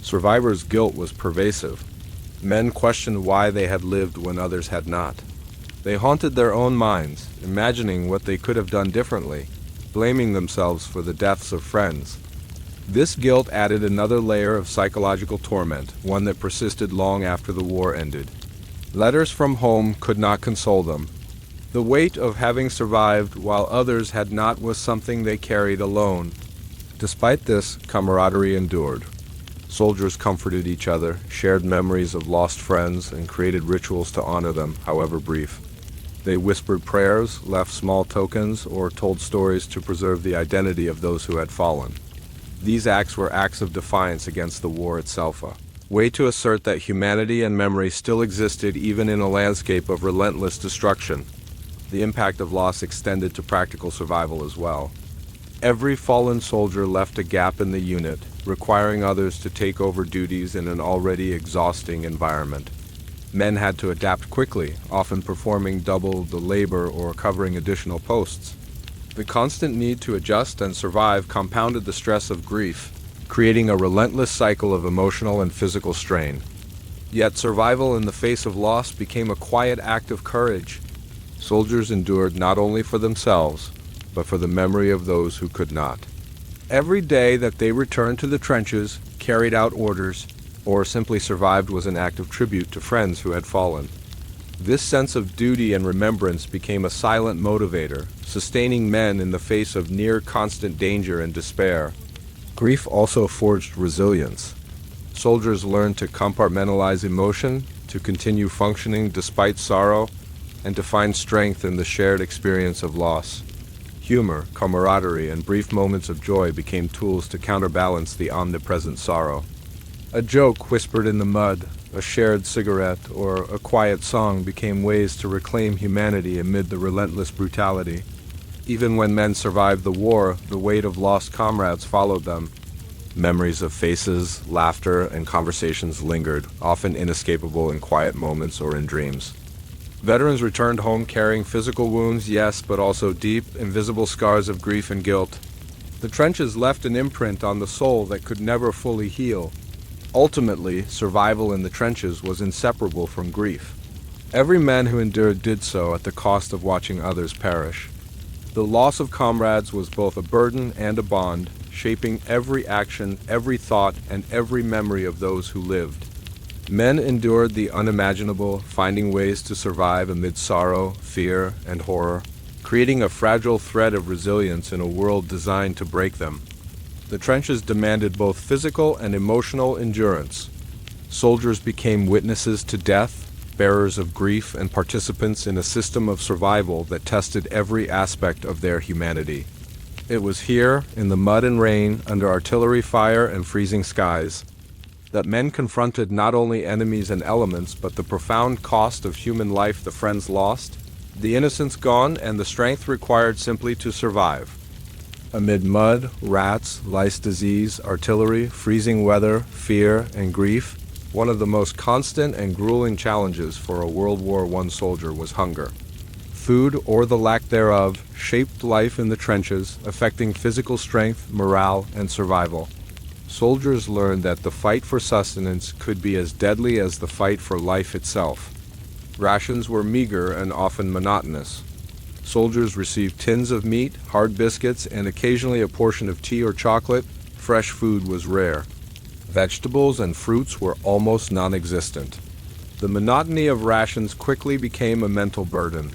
Survivors' guilt was pervasive. Men questioned why they had lived when others had not. They haunted their own minds, imagining what they could have done differently, blaming themselves for the deaths of friends. This guilt added another layer of psychological torment, one that persisted long after the war ended. Letters from home could not console them. The weight of having survived while others had not was something they carried alone. Despite this, camaraderie endured. Soldiers comforted each other, shared memories of lost friends, and created rituals to honor them, however brief. They whispered prayers, left small tokens, or told stories to preserve the identity of those who had fallen. These acts were acts of defiance against the war itself, a way to assert that humanity and memory still existed even in a landscape of relentless destruction. The impact of loss extended to practical survival as well. Every fallen soldier left a gap in the unit, requiring others to take over duties in an already exhausting environment. Men had to adapt quickly, often performing double the labor or covering additional posts. The constant need to adjust and survive compounded the stress of grief, creating a relentless cycle of emotional and physical strain. Yet survival in the face of loss became a quiet act of courage. Soldiers endured not only for themselves, but for the memory of those who could not. Every day that they returned to the trenches, carried out orders, or simply survived was an act of tribute to friends who had fallen. This sense of duty and remembrance became a silent motivator, sustaining men in the face of near constant danger and despair. Grief also forged resilience. Soldiers learned to compartmentalize emotion, to continue functioning despite sorrow, and to find strength in the shared experience of loss. Humor, camaraderie, and brief moments of joy became tools to counterbalance the omnipresent sorrow. A joke whispered in the mud, a shared cigarette, or a quiet song became ways to reclaim humanity amid the relentless brutality. Even when men survived the war, the weight of lost comrades followed them. Memories of faces, laughter, and conversations lingered, often inescapable in quiet moments or in dreams. Veterans returned home carrying physical wounds, yes, but also deep, invisible scars of grief and guilt. The trenches left an imprint on the soul that could never fully heal. Ultimately, survival in the trenches was inseparable from grief. Every man who endured did so at the cost of watching others perish. The loss of comrades was both a burden and a bond, shaping every action, every thought, and every memory of those who lived. Men endured the unimaginable, finding ways to survive amid sorrow, fear, and horror, creating a fragile thread of resilience in a world designed to break them. The trenches demanded both physical and emotional endurance. Soldiers became witnesses to death, bearers of grief, and participants in a system of survival that tested every aspect of their humanity. It was here, in the mud and rain, under artillery fire and freezing skies, that men confronted not only enemies and elements, but the profound cost of human life the friends lost, the innocence gone, and the strength required simply to survive. Amid mud, rats, lice disease, artillery, freezing weather, fear, and grief, one of the most constant and grueling challenges for a World War I soldier was hunger. Food, or the lack thereof, shaped life in the trenches, affecting physical strength, morale, and survival. Soldiers learned that the fight for sustenance could be as deadly as the fight for life itself. Rations were meager and often monotonous. Soldiers received tins of meat, hard biscuits, and occasionally a portion of tea or chocolate. Fresh food was rare. Vegetables and fruits were almost non-existent. The monotony of rations quickly became a mental burden.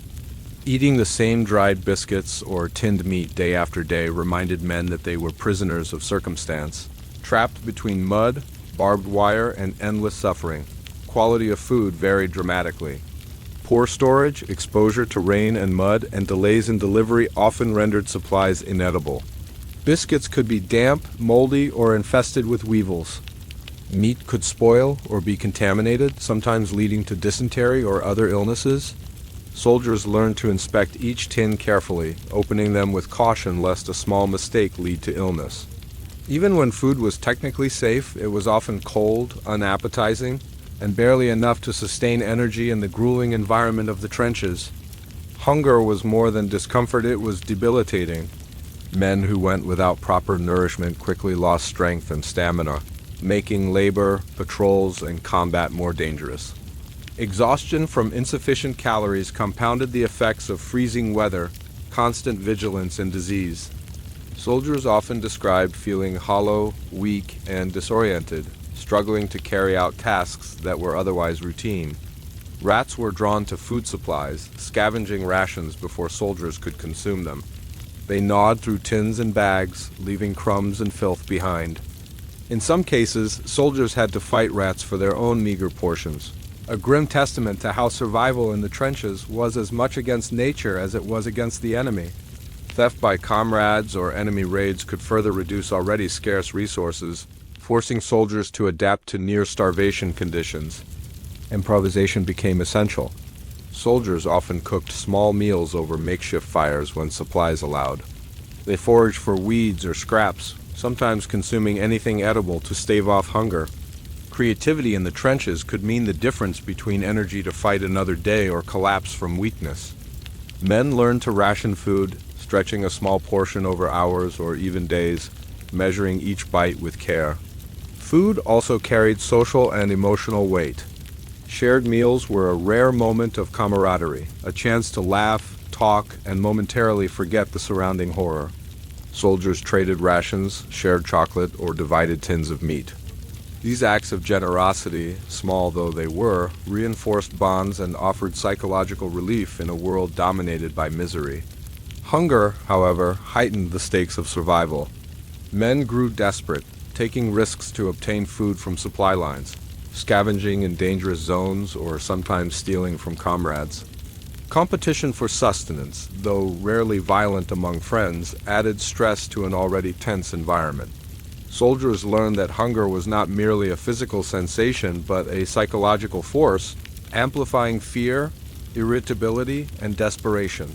Eating the same dried biscuits or tinned meat day after day reminded men that they were prisoners of circumstance, trapped between mud, barbed wire, and endless suffering. Quality of food varied dramatically. Poor storage, exposure to rain and mud, and delays in delivery often rendered supplies inedible. Biscuits could be damp, moldy, or infested with weevils. Meat could spoil or be contaminated, sometimes leading to dysentery or other illnesses. Soldiers learned to inspect each tin carefully, opening them with caution lest a small mistake lead to illness. Even when food was technically safe, it was often cold, unappetizing, and barely enough to sustain energy in the grueling environment of the trenches. Hunger was more than discomfort, it was debilitating. Men who went without proper nourishment quickly lost strength and stamina, making labor, patrols, and combat more dangerous. Exhaustion from insufficient calories compounded the effects of freezing weather, constant vigilance, and disease. Soldiers often described feeling hollow, weak, and disoriented, struggling to carry out tasks that were otherwise routine. Rats were drawn to food supplies, scavenging rations before soldiers could consume them. They gnawed through tins and bags, leaving crumbs and filth behind. In some cases, soldiers had to fight rats for their own meager portions, a grim testament to how survival in the trenches was as much against nature as it was against the enemy. Theft by comrades or enemy raids could further reduce already scarce resources, forcing soldiers to adapt to near-starvation conditions. Improvisation became essential. Soldiers often cooked small meals over makeshift fires when supplies allowed. They foraged for weeds or scraps, sometimes consuming anything edible to stave off hunger. Creativity in the trenches could mean the difference between energy to fight another day or collapse from weakness. Men learned to ration food, stretching a small portion over hours or even days, measuring each bite with care. Food also carried social and emotional weight. Shared meals were a rare moment of camaraderie, a chance to laugh, talk, and momentarily forget the surrounding horror. Soldiers traded rations, shared chocolate, or divided tins of meat. These acts of generosity, small though they were, reinforced bonds and offered psychological relief in a world dominated by misery. Hunger, however, heightened the stakes of survival. Men grew desperate, taking risks to obtain food from supply lines, scavenging in dangerous zones, or sometimes stealing from comrades. Competition for sustenance, though rarely violent among friends, added stress to an already tense environment. Soldiers learned that hunger was not merely a physical sensation, but a psychological force, amplifying fear, irritability, and desperation.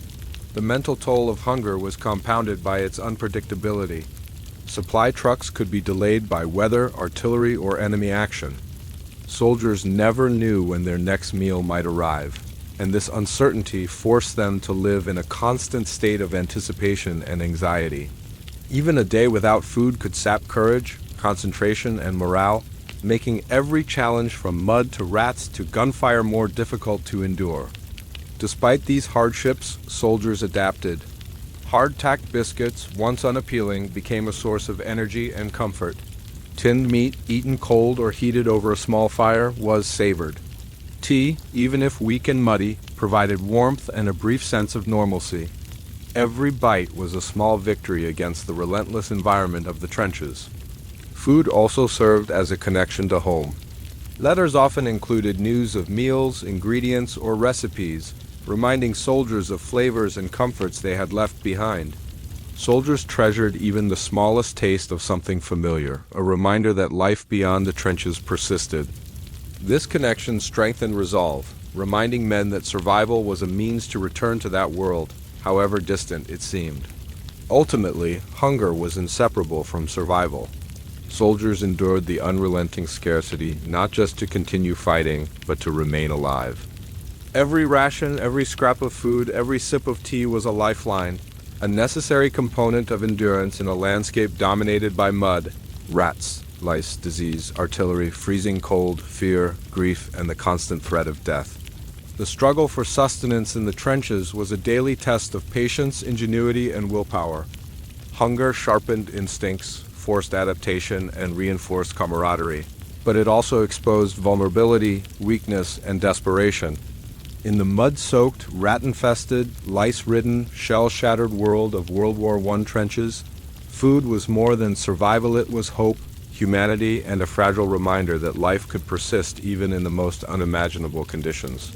The mental toll of hunger was compounded by its unpredictability. Supply trucks could be delayed by weather, artillery, or enemy action. Soldiers never knew when their next meal might arrive, and this uncertainty forced them to live in a constant state of anticipation and anxiety. Even a day without food could sap courage, concentration, and morale, making every challenge from mud to rats to gunfire more difficult to endure. Despite these hardships, soldiers adapted. Hard-tacked biscuits, once unappealing, became a source of energy and comfort. Tinned meat, eaten cold or heated over a small fire, was savored. Tea, even if weak and muddy, provided warmth and a brief sense of normalcy. Every bite was a small victory against the relentless environment of the trenches. Food also served as a connection to home. Letters often included news of meals, ingredients, or recipes, reminding soldiers of flavors and comforts they had left behind. Soldiers treasured even the smallest taste of something familiar, a reminder that life beyond the trenches persisted. This connection strengthened resolve, reminding men that survival was a means to return to that world, however distant it seemed. Ultimately, hunger was inseparable from survival. Soldiers endured the unrelenting scarcity not just to continue fighting, but to remain alive. Every ration, every scrap of food, every sip of tea was a lifeline, a necessary component of endurance in a landscape dominated by mud, rats, lice, disease, artillery, freezing cold, fear, grief, and the constant threat of death. The struggle for sustenance in the trenches was a daily test of patience, ingenuity, and willpower. Hunger sharpened instincts, forced adaptation, and reinforced camaraderie, but it also exposed vulnerability, weakness, and desperation. In the mud-soaked, rat-infested, lice-ridden, shell-shattered world of World War I trenches, food was more than survival, it was hope, humanity, and a fragile reminder that life could persist even in the most unimaginable conditions.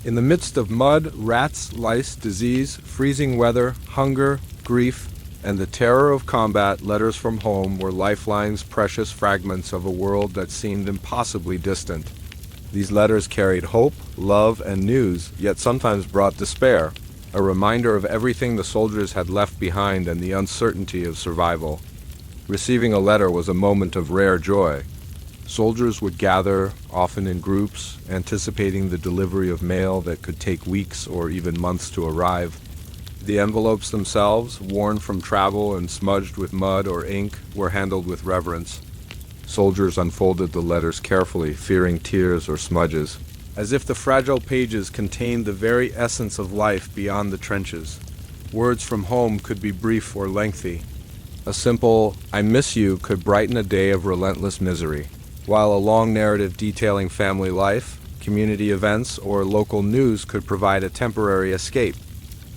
In the midst of mud, rats, lice, disease, freezing weather, hunger, grief, and the terror of combat, letters from home were lifelines, precious fragments of a world that seemed impossibly distant. These letters carried hope, love, and news, yet sometimes brought despair, a reminder of everything the soldiers had left behind and the uncertainty of survival. Receiving a letter was a moment of rare joy. Soldiers would gather, often in groups, anticipating the delivery of mail that could take weeks or even months to arrive. The envelopes themselves, worn from travel and smudged with mud or ink, were handled with reverence. Soldiers unfolded the letters carefully, fearing tears or smudges, as if the fragile pages contained the very essence of life beyond the trenches. Words from home could be brief or lengthy. A simple, "I miss you," could brighten a day of relentless misery, while a long narrative detailing family life, community events, or local news could provide a temporary escape.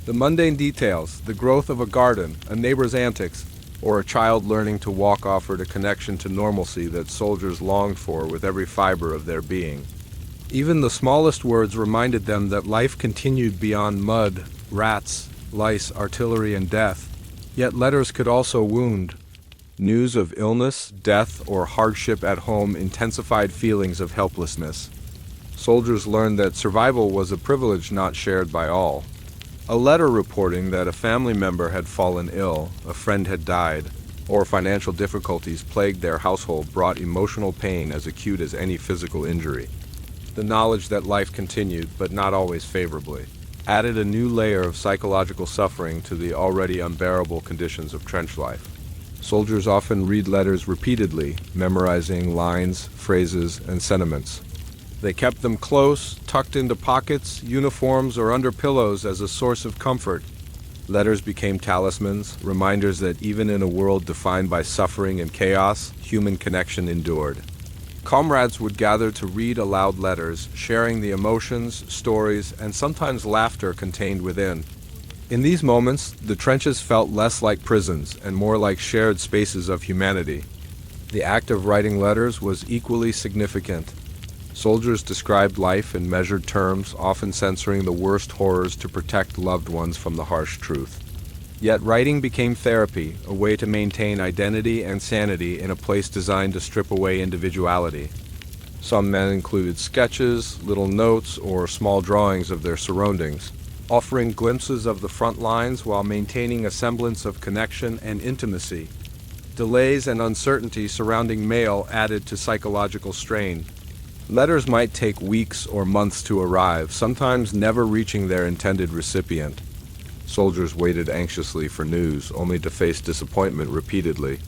The mundane details, the growth of a garden, a neighbor's antics, or a child learning to walk offered a connection to normalcy that soldiers longed for with every fiber of their being. Even the smallest words reminded them that life continued beyond mud, rats, lice, artillery, and death. Yet letters could also wound. News of illness, death, or hardship at home intensified feelings of helplessness. Soldiers learned that survival was a privilege not shared by all. A letter reporting that a family member had fallen ill, a friend had died, or financial difficulties plagued their household brought emotional pain as acute as any physical injury. The knowledge that life continued, but not always favorably, added a new layer of psychological suffering to the already unbearable conditions of trench life. Soldiers often read letters repeatedly, memorizing lines, phrases, and sentiments. They kept them close, tucked into pockets, uniforms, or under pillows as a source of comfort. Letters became talismans, reminders that even in a world defined by suffering and chaos, human connection endured. Comrades would gather to read aloud letters, sharing the emotions, stories, and sometimes laughter contained within. In these moments, the trenches felt less like prisons and more like shared spaces of humanity. The act of writing letters was equally significant. Soldiers described life in measured terms, often censoring the worst horrors to protect loved ones from the harsh truth. Yet writing became therapy, a way to maintain identity and sanity in a place designed to strip away individuality. Some men included sketches, little notes, or small drawings of their surroundings, offering glimpses of the front lines while maintaining a semblance of connection and intimacy. Delays and uncertainty surrounding mail added to psychological strain. Letters might take weeks or months to arrive, sometimes never reaching their intended recipient. Soldiers waited anxiously for news, only to face disappointment repeatedly.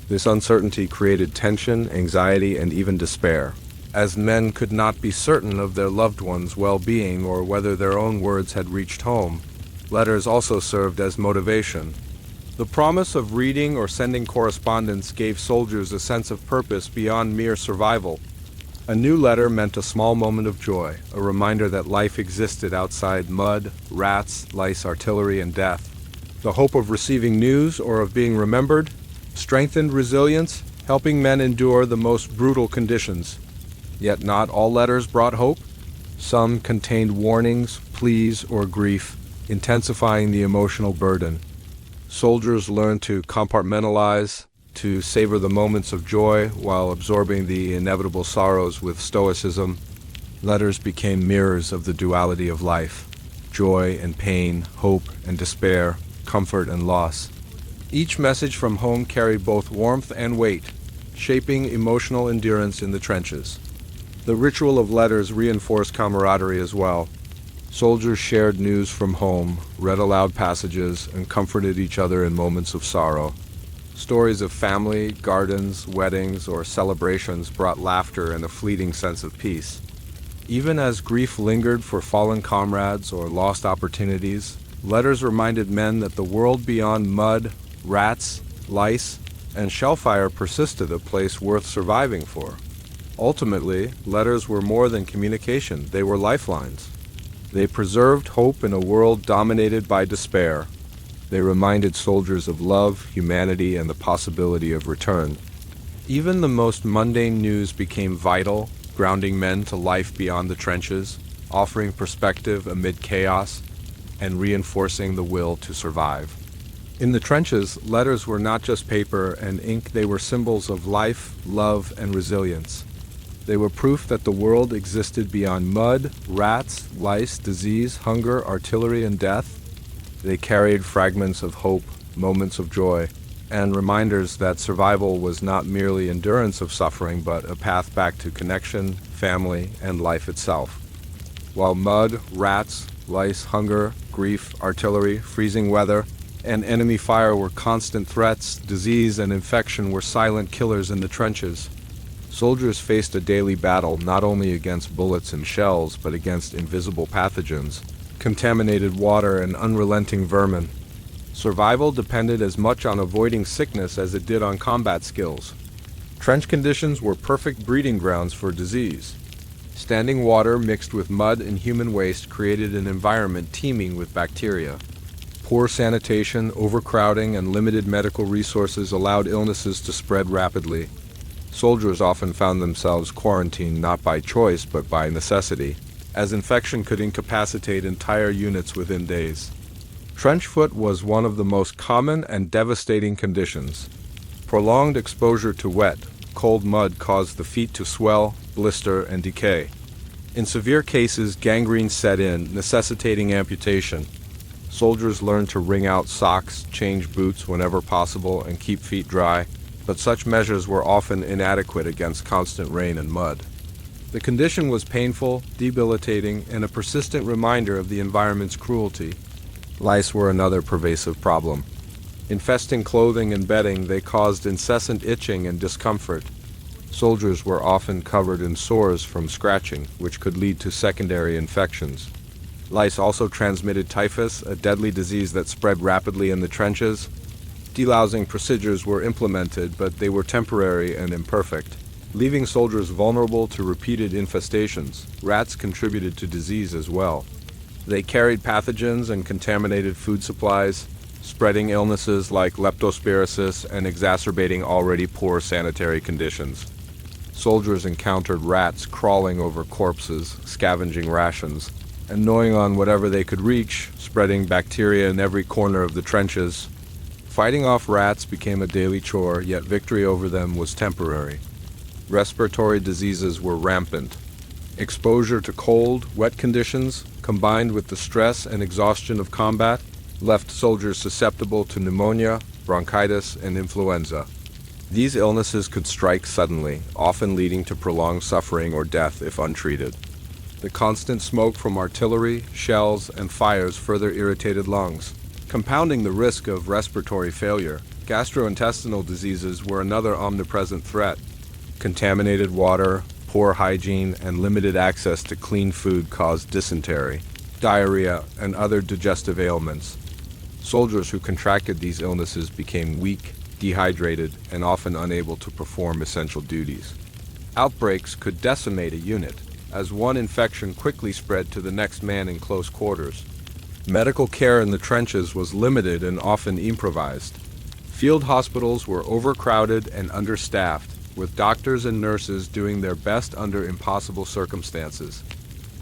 This uncertainty created tension, anxiety, and even despair, as men could not be certain of their loved ones' well-being or whether their own words had reached home. Letters also served as motivation. The promise of reading or sending correspondence gave soldiers a sense of purpose beyond mere survival. A new letter meant a small moment of joy, a reminder that life existed outside mud, rats, lice, artillery, and death. The hope of receiving news or of being remembered strengthened resilience, helping men endure the most brutal conditions. Yet not all letters brought hope. Some contained warnings, pleas, or grief, intensifying the emotional burden. Soldiers learned to compartmentalize, to savor the moments of joy while absorbing the inevitable sorrows with stoicism. Letters became mirrors of the duality of life: joy and pain, hope and despair, comfort and loss. Each message from home carried both warmth and weight, shaping emotional endurance in the trenches. The ritual of letters reinforced camaraderie as well. Soldiers shared news from home, read aloud passages, and comforted each other in moments of sorrow. Stories of family, gardens, weddings, or celebrations brought laughter and a fleeting sense of peace. Even as grief lingered for fallen comrades or lost opportunities, letters reminded men that the world beyond mud, rats, lice, and shellfire persisted, a place worth surviving for. Ultimately, letters were more than communication, they were lifelines. They preserved hope in a world dominated by despair. They reminded soldiers of love, humanity, and the possibility of return. Even the most mundane news became vital, grounding men to life beyond the trenches, offering perspective amid chaos, and reinforcing the will to survive. In the trenches, letters were not just paper and ink, they were symbols of life, love, and resilience. They were proof that the world existed beyond mud, rats, lice, disease, hunger, artillery, and death. They carried fragments of hope, moments of joy, and reminders that survival was not merely endurance of suffering, but a path back to connection, family, and life itself. While mud, rats, lice, hunger, grief, artillery, freezing weather, and enemy fire were constant threats, disease and infection were silent killers in the trenches. Soldiers faced a daily battle not only against bullets and shells, but against invisible pathogens, contaminated water, and unrelenting vermin. Survival depended as much on avoiding sickness as it did on combat skills. Trench conditions were perfect breeding grounds for disease. Standing water mixed with mud and human waste created an environment teeming with bacteria. Poor sanitation, overcrowding, and limited medical resources allowed illnesses to spread rapidly. Soldiers often found themselves quarantined not by choice but by necessity, as infection could incapacitate entire units within days. Trench foot was one of the most common and devastating conditions. Prolonged exposure to wet, cold mud caused the feet to swell, blister, and decay. In severe cases, gangrene set in, necessitating amputation. Soldiers learned to wring out socks, change boots whenever possible, and keep feet dry, but such measures were often inadequate against constant rain and mud. The condition was painful, debilitating, and a persistent reminder of the environment's cruelty. Lice were another pervasive problem. Infesting clothing and bedding, they caused incessant itching and discomfort. Soldiers were often covered in sores from scratching, which could lead to secondary infections. Lice also transmitted typhus, a deadly disease that spread rapidly in the trenches. Delousing procedures were implemented, but they were temporary and imperfect, leaving soldiers vulnerable to repeated infestations. Rats contributed to disease as well. They carried pathogens and contaminated food supplies, spreading illnesses like leptospirosis and exacerbating already poor sanitary conditions. Soldiers encountered rats crawling over corpses, scavenging rations, and gnawing on whatever they could reach, spreading bacteria in every corner of the trenches. Fighting off rats became a daily chore, yet victory over them was temporary. Respiratory diseases were rampant. Exposure to cold, wet conditions, combined with the stress and exhaustion of combat, left soldiers susceptible to pneumonia, bronchitis, and influenza. These illnesses could strike suddenly, often leading to prolonged suffering or death if untreated. The constant smoke from artillery, shells, and fires further irritated lungs, compounding the risk of respiratory failure. Gastrointestinal diseases were another omnipresent threat. Contaminated water, poor hygiene, and limited access to clean food caused dysentery, diarrhea, and other digestive ailments. Soldiers who contracted these illnesses became weak, dehydrated, and often unable to perform essential duties. Outbreaks could decimate a unit, as one infection quickly spread to the next man in close quarters. Medical care in the trenches was limited and often improvised. Field hospitals were overcrowded and understaffed, with doctors and nurses doing their best under impossible circumstances.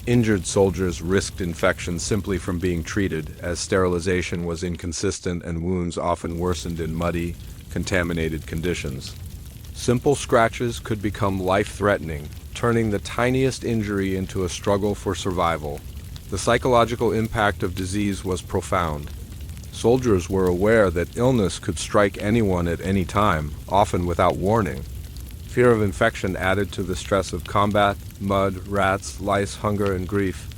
Injured soldiers risked infection simply from being treated, as sterilization was inconsistent and wounds often worsened in muddy, contaminated conditions. Simple scratches could become life-threatening, turning the tiniest injury into a struggle for survival. The psychological impact of disease was profound. Soldiers were aware that illness could strike anyone at any time, often without warning. Fear of infection added to the stress of combat, mud, rats, lice, hunger, and grief.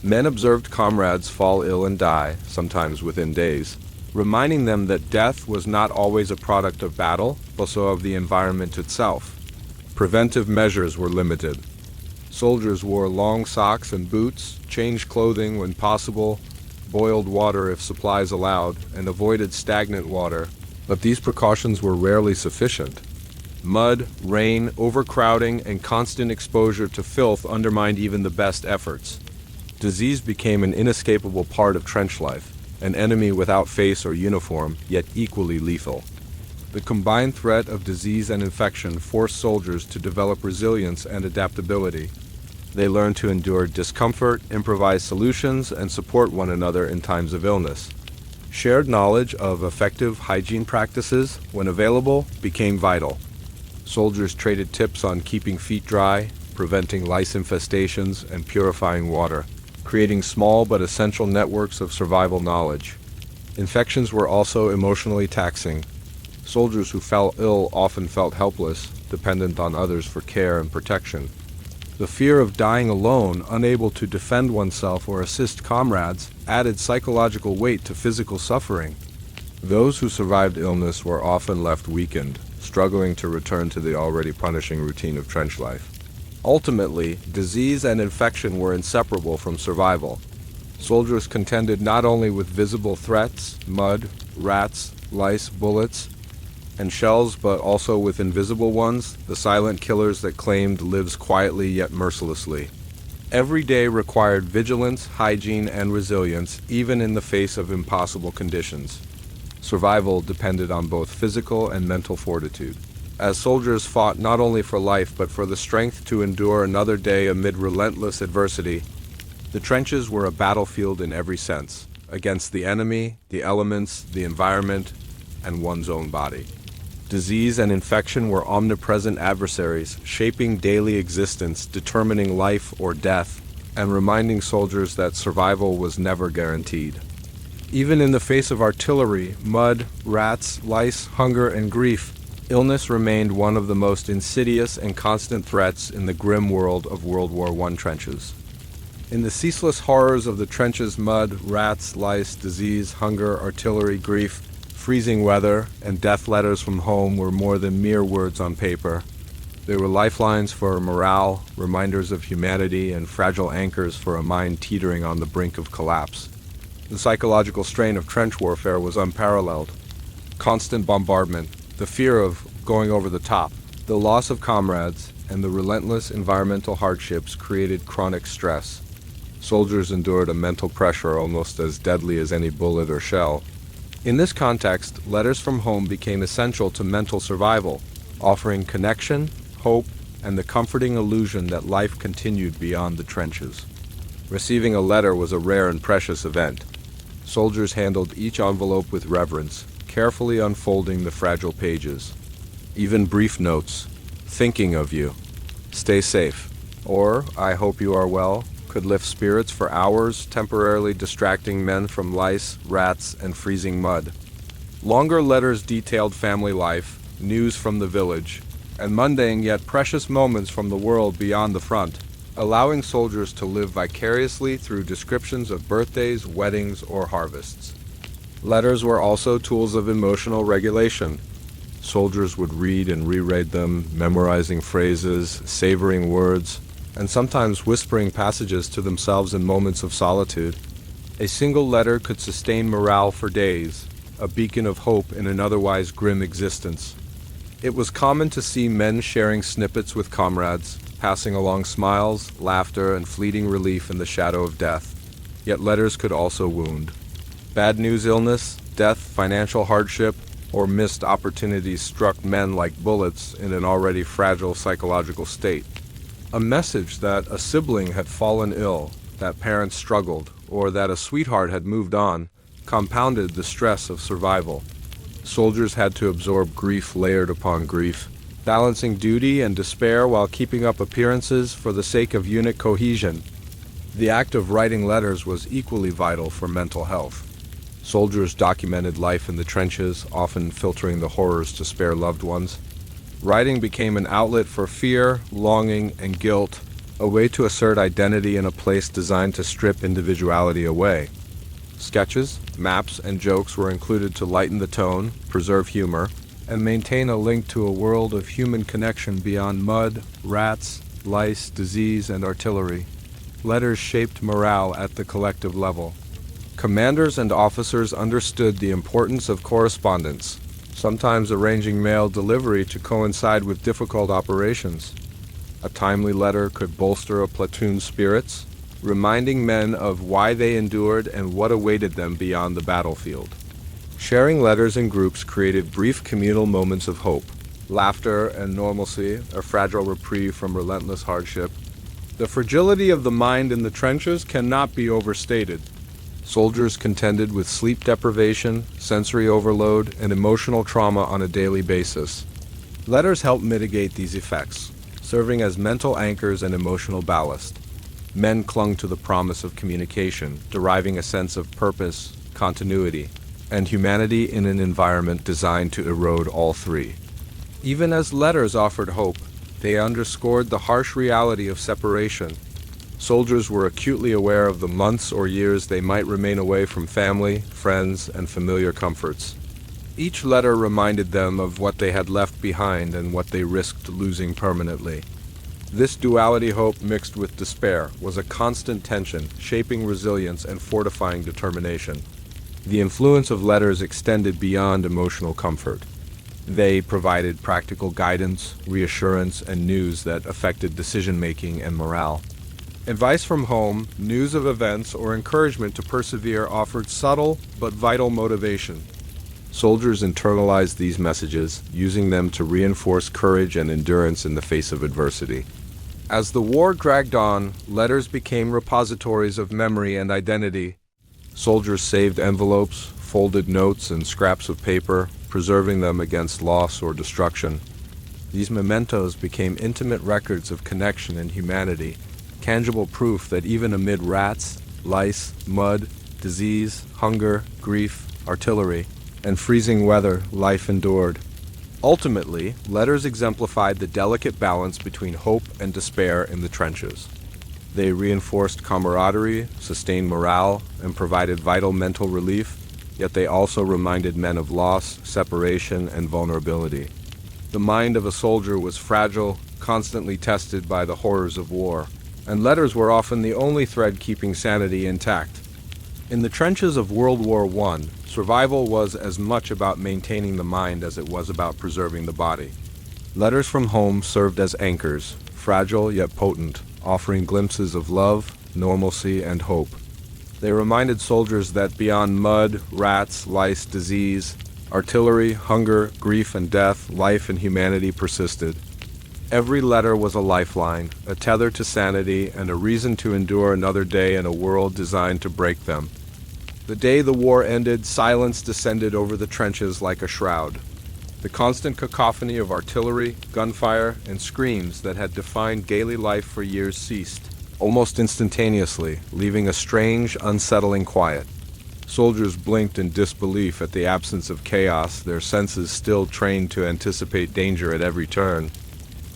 Men observed comrades fall ill and die, sometimes within days, reminding them that death was not always a product of battle, but also of the environment itself. Preventive measures were limited. Soldiers wore long socks and boots, changed clothing when possible, boiled water if supplies allowed, and avoided stagnant water, but these precautions were rarely sufficient. Mud, rain, overcrowding, and constant exposure to filth undermined even the best efforts. Disease became an inescapable part of trench life, an enemy without face or uniform, yet equally lethal. The combined threat of disease and infection forced soldiers to develop resilience and adaptability. They learned to endure discomfort, improvise solutions, and support one another in times of illness. Shared knowledge of effective hygiene practices, when available, became vital. Soldiers traded tips on keeping feet dry, preventing lice infestations, and purifying water, creating small but essential networks of survival knowledge. Infections were also emotionally taxing. Soldiers who fell ill often felt helpless, dependent on others for care and protection. The fear of dying alone, unable to defend oneself or assist comrades, added psychological weight to physical suffering. Those who survived illness were often left weakened, struggling to return to the already punishing routine of trench life. Ultimately, disease and infection were inseparable from survival. Soldiers contended not only with visible threats, mud, rats, lice, bullets, and shells, but also with invisible ones, the silent killers that claimed lives quietly yet mercilessly. Every day required vigilance, hygiene, and resilience, even in the face of impossible conditions. Survival depended on both physical and mental fortitude, as soldiers fought not only for life but for the strength to endure another day amid relentless adversity. The trenches were a battlefield in every sense, against the enemy, the elements, the environment, and one's own body. Disease and infection were omnipresent adversaries, shaping daily existence, determining life or death, and reminding soldiers that survival was never guaranteed. Even in the face of artillery, mud, rats, lice, hunger, and grief, illness remained one of the most insidious and constant threats in the grim world of World War I trenches. In the ceaseless horrors of the trenches, mud, rats, lice, disease, hunger, artillery, grief, freezing weather, and death letters from home were more than mere words on paper. They were lifelines for morale, reminders of humanity, and fragile anchors for a mind teetering on the brink of collapse. The psychological strain of trench warfare was unparalleled. Constant bombardment, the fear of going over the top, the loss of comrades, and the relentless environmental hardships created chronic stress. Soldiers endured a mental pressure almost as deadly as any bullet or shell. In this context, letters from home became essential to mental survival, offering connection, hope, and the comforting illusion that life continued beyond the trenches. Receiving a letter was a rare and precious event. Soldiers handled each envelope with reverence, carefully unfolding the fragile pages. Even brief notes, "Thinking of you," "Stay safe," or "I hope you are well," could lift spirits for hours, temporarily distracting men from lice, rats, and freezing mud. Longer letters detailed family life, news from the village, and mundane yet precious moments from the world beyond the front, allowing soldiers to live vicariously through descriptions of birthdays, weddings, or harvests. Letters were also tools of emotional regulation. Soldiers would read and reread them, memorizing phrases, savoring words, and sometimes whispering passages to themselves in moments of solitude. A single letter could sustain morale for days, a beacon of hope in an otherwise grim existence. It was common to see men sharing snippets with comrades, passing along smiles, laughter, and fleeting relief in the shadow of death. Yet letters could also wound. Bad news, illness, death, financial hardship, or missed opportunities struck men like bullets in an already fragile psychological state. A message that a sibling had fallen ill, that parents struggled, or that a sweetheart had moved on, compounded the stress of survival. Soldiers had to absorb grief layered upon grief, balancing duty and despair while keeping up appearances for the sake of unit cohesion. The act of writing letters was equally vital for mental health. Soldiers documented life in the trenches, often filtering the horrors to spare loved ones. Writing became an outlet for fear, longing, and guilt, a way to assert identity in a place designed to strip individuality away. Sketches, maps, and jokes were included to lighten the tone, preserve humor, and maintain a link to a world of human connection beyond mud, rats, lice, disease, and artillery. Letters shaped morale at the collective level. Commanders and officers understood the importance of correspondence, sometimes arranging mail delivery to coincide with difficult operations. A timely letter could bolster a platoon's spirits, reminding men of why they endured and what awaited them beyond the battlefield. Sharing letters in groups created brief communal moments of hope, laughter and normalcy, a fragile reprieve from relentless hardship. The fragility of the mind in the trenches cannot be overstated. Soldiers contended with sleep deprivation, sensory overload, and emotional trauma on a daily basis. Letters help mitigate these effects, serving as mental anchors and emotional ballast. Men clung to the promise of communication, deriving a sense of purpose, continuity, and humanity in an environment designed to erode all three. Even as letters offered hope, they underscored the harsh reality of separation. Soldiers were acutely aware of the months or years they might remain away from family, friends, and familiar comforts. Each letter reminded them of what they had left behind and what they risked losing permanently. This duality, hope mixed with despair, was a constant tension, shaping resilience and fortifying determination. The influence of letters extended beyond emotional comfort. They provided practical guidance, reassurance, and news that affected decision-making and morale. Advice from home, news of events, or encouragement to persevere offered subtle but vital motivation. Soldiers internalized these messages, using them to reinforce courage and endurance in the face of adversity. As the war dragged on, letters became repositories of memory and identity. Soldiers saved envelopes, folded notes, and scraps of paper, preserving them against loss or destruction. These mementos became intimate records of connection and humanity, tangible proof that even amid rats, lice, mud, disease, hunger, grief, artillery, and freezing weather, life endured. Ultimately, letters exemplified the delicate balance between hope and despair in the trenches. They reinforced camaraderie, sustained morale, and provided vital mental relief, yet they also reminded men of loss, separation, and vulnerability. The mind of a soldier was fragile, constantly tested by the horrors of war, and letters were often the only thread keeping sanity intact. In the trenches of World War I, survival was as much about maintaining the mind as it was about preserving the body. Letters from home served as anchors, fragile yet potent, offering glimpses of love, normalcy, and hope. They reminded soldiers that beyond mud, rats, lice, disease, artillery, hunger, grief, and death, life and humanity persisted. Every letter was a lifeline, a tether to sanity, and a reason to endure another day in a world designed to break them. The day the war ended, silence descended over the trenches like a shroud. The constant cacophony of artillery, gunfire, and screams that had defined daily life for years ceased, almost instantaneously, leaving a strange, unsettling quiet. Soldiers blinked in disbelief at the absence of chaos, their senses still trained to anticipate danger at every turn.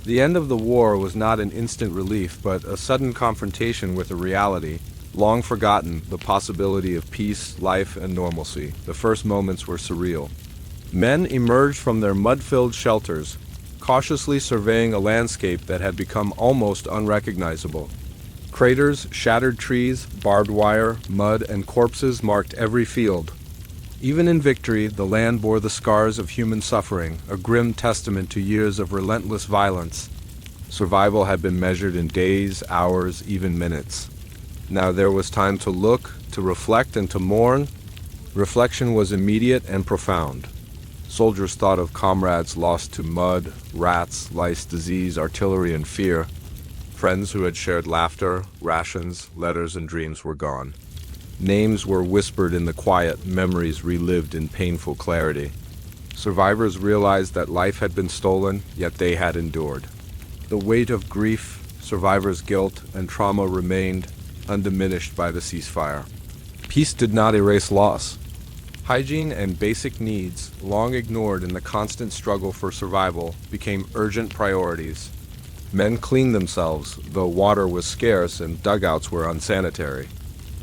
The end of the war was not an instant relief, but a sudden confrontation with a reality, long forgotten, the possibility of peace, life, and normalcy. The first moments were surreal. Men emerged from their mud-filled shelters, cautiously surveying a landscape that had become almost unrecognizable. Craters, shattered trees, barbed wire, mud, and corpses marked every field. Even in victory, the land bore the scars of human suffering, a grim testament to years of relentless violence. Survival had been measured in days, hours, even minutes. Now there was time to look, to reflect, and to mourn. Reflection was immediate and profound. Soldiers thought of comrades lost to mud, rats, lice, disease, artillery, and fear. Friends who had shared laughter, rations, letters, and dreams were gone. Names were whispered in the quiet, memories relived in painful clarity. Survivors realized that life had been stolen, yet they had endured. The weight of grief, survivors' guilt, and trauma remained, undiminished by the ceasefire. Peace did not erase loss. Hygiene and basic needs, long ignored in the constant struggle for survival, became urgent priorities. Men cleaned themselves, though water was scarce and dugouts were unsanitary.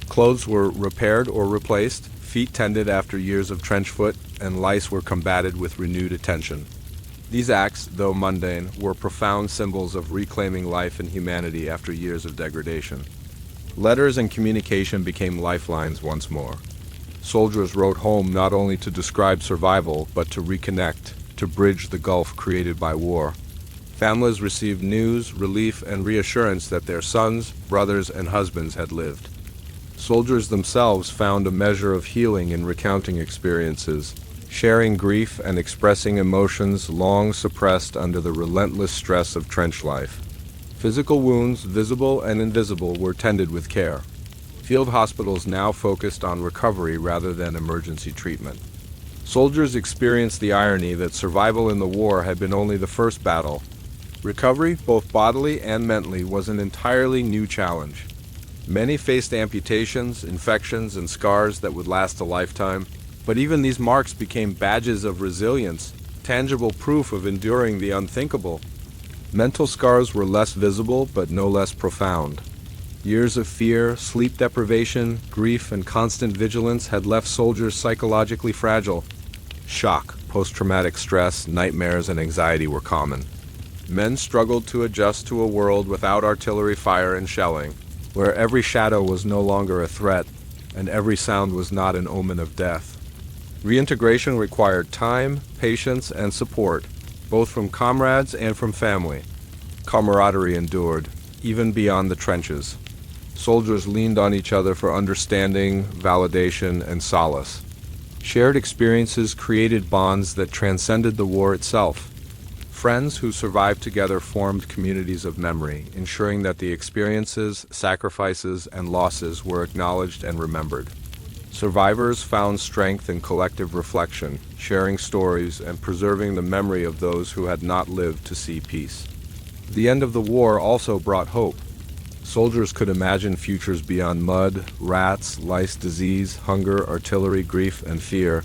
Clothes were repaired or replaced, feet tended after years of trench foot, and lice were combated with renewed attention. These acts, though mundane, were profound symbols of reclaiming life and humanity after years of degradation. Letters and communication became lifelines once more. Soldiers wrote home not only to describe survival, but to reconnect, to bridge the gulf created by war. Families received news, relief, and reassurance that their sons, brothers, and husbands had lived. Soldiers themselves found a measure of healing in recounting experiences, sharing grief and expressing emotions long suppressed under the relentless stress of trench life. Physical wounds, visible and invisible, were tended with care. Field hospitals now focused on recovery rather than emergency treatment. Soldiers experienced the irony that survival in the war had been only the first battle. Recovery, both bodily and mentally, was an entirely new challenge. Many faced amputations, infections, and scars that would last a lifetime, but even these marks became badges of resilience, tangible proof of enduring the unthinkable. Mental scars were less visible, but no less profound. Years of fear, sleep deprivation, grief, and constant vigilance had left soldiers psychologically fragile. Shock, post-traumatic stress, nightmares, and anxiety were common. Men struggled to adjust to a world without artillery fire and shelling, where every shadow was no longer a threat, and every sound was not an omen of death. Reintegration required time, patience, and support, both from comrades and from family. Camaraderie endured, even beyond the trenches. Soldiers leaned on each other for understanding, validation, and solace. Shared experiences created bonds that transcended the war itself. Friends who survived together formed communities of memory, ensuring that the experiences, sacrifices, and losses were acknowledged and remembered. Survivors found strength in collective reflection, sharing stories and preserving the memory of those who had not lived to see peace. The end of the war also brought hope. Soldiers could imagine futures beyond mud, rats, lice, disease, hunger, artillery, grief, and fear.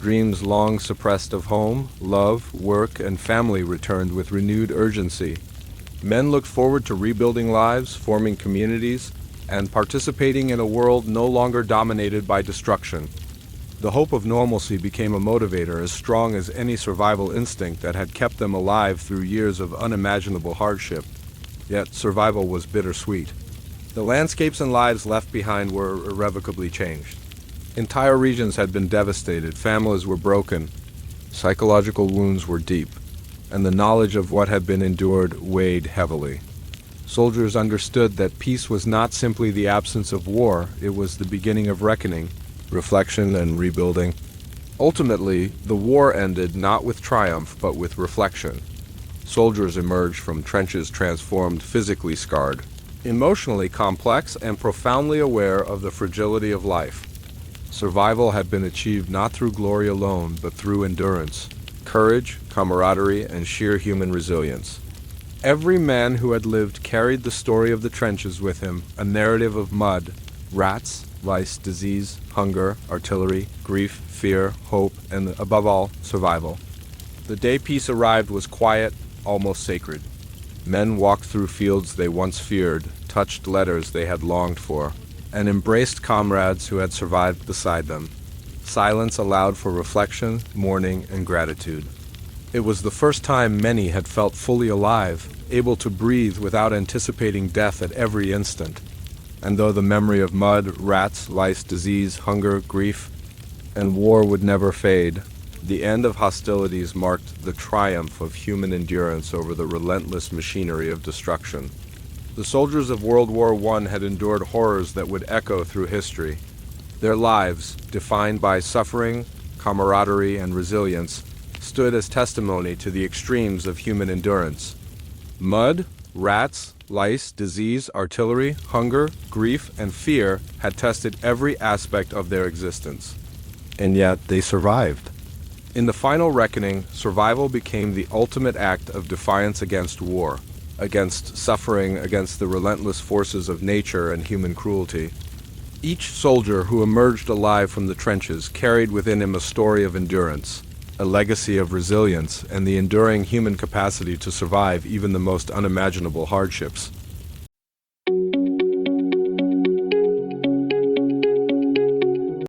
Dreams long suppressed of home, love, work, and family returned with renewed urgency. Men looked forward to rebuilding lives, forming communities, and participating in a world no longer dominated by destruction. The hope of normalcy became a motivator as strong as any survival instinct that had kept them alive through years of unimaginable hardship. Yet survival was bittersweet. The landscapes and lives left behind were irrevocably changed. Entire regions had been devastated, families were broken, psychological wounds were deep, and the knowledge of what had been endured weighed heavily. Soldiers understood that peace was not simply the absence of war, it was the beginning of reckoning, reflection, and rebuilding. Ultimately, the war ended not with triumph, but with reflection. Soldiers emerged from trenches transformed, physically scarred, emotionally complex, and profoundly aware of the fragility of life. Survival had been achieved not through glory alone, but through endurance, courage, camaraderie, and sheer human resilience. Every man who had lived carried the story of the trenches with him, a narrative of mud, rats, lice, disease, hunger, artillery, grief, fear, hope, and above all, survival. The day peace arrived was quiet, almost sacred. Men walked through fields they once feared, touched letters they had longed for, and embraced comrades who had survived beside them. Silence allowed for reflection, mourning, and gratitude. It was the first time many had felt fully alive, able to breathe without anticipating death at every instant. And though the memory of mud, rats, lice, disease, hunger, grief, and war would never fade, the end of hostilities marked the triumph of human endurance over the relentless machinery of destruction. The soldiers of World War I had endured horrors that would echo through history. Their lives, defined by suffering, camaraderie, and resilience, stood as testimony to the extremes of human endurance. Mud, rats, lice, disease, artillery, hunger, grief, and fear had tested every aspect of their existence. And yet they survived. In the final reckoning, survival became the ultimate act of defiance against war, against suffering, against the relentless forces of nature and human cruelty. Each soldier who emerged alive from the trenches carried within him a story of endurance, a legacy of resilience and the enduring human capacity to survive even the most unimaginable hardships.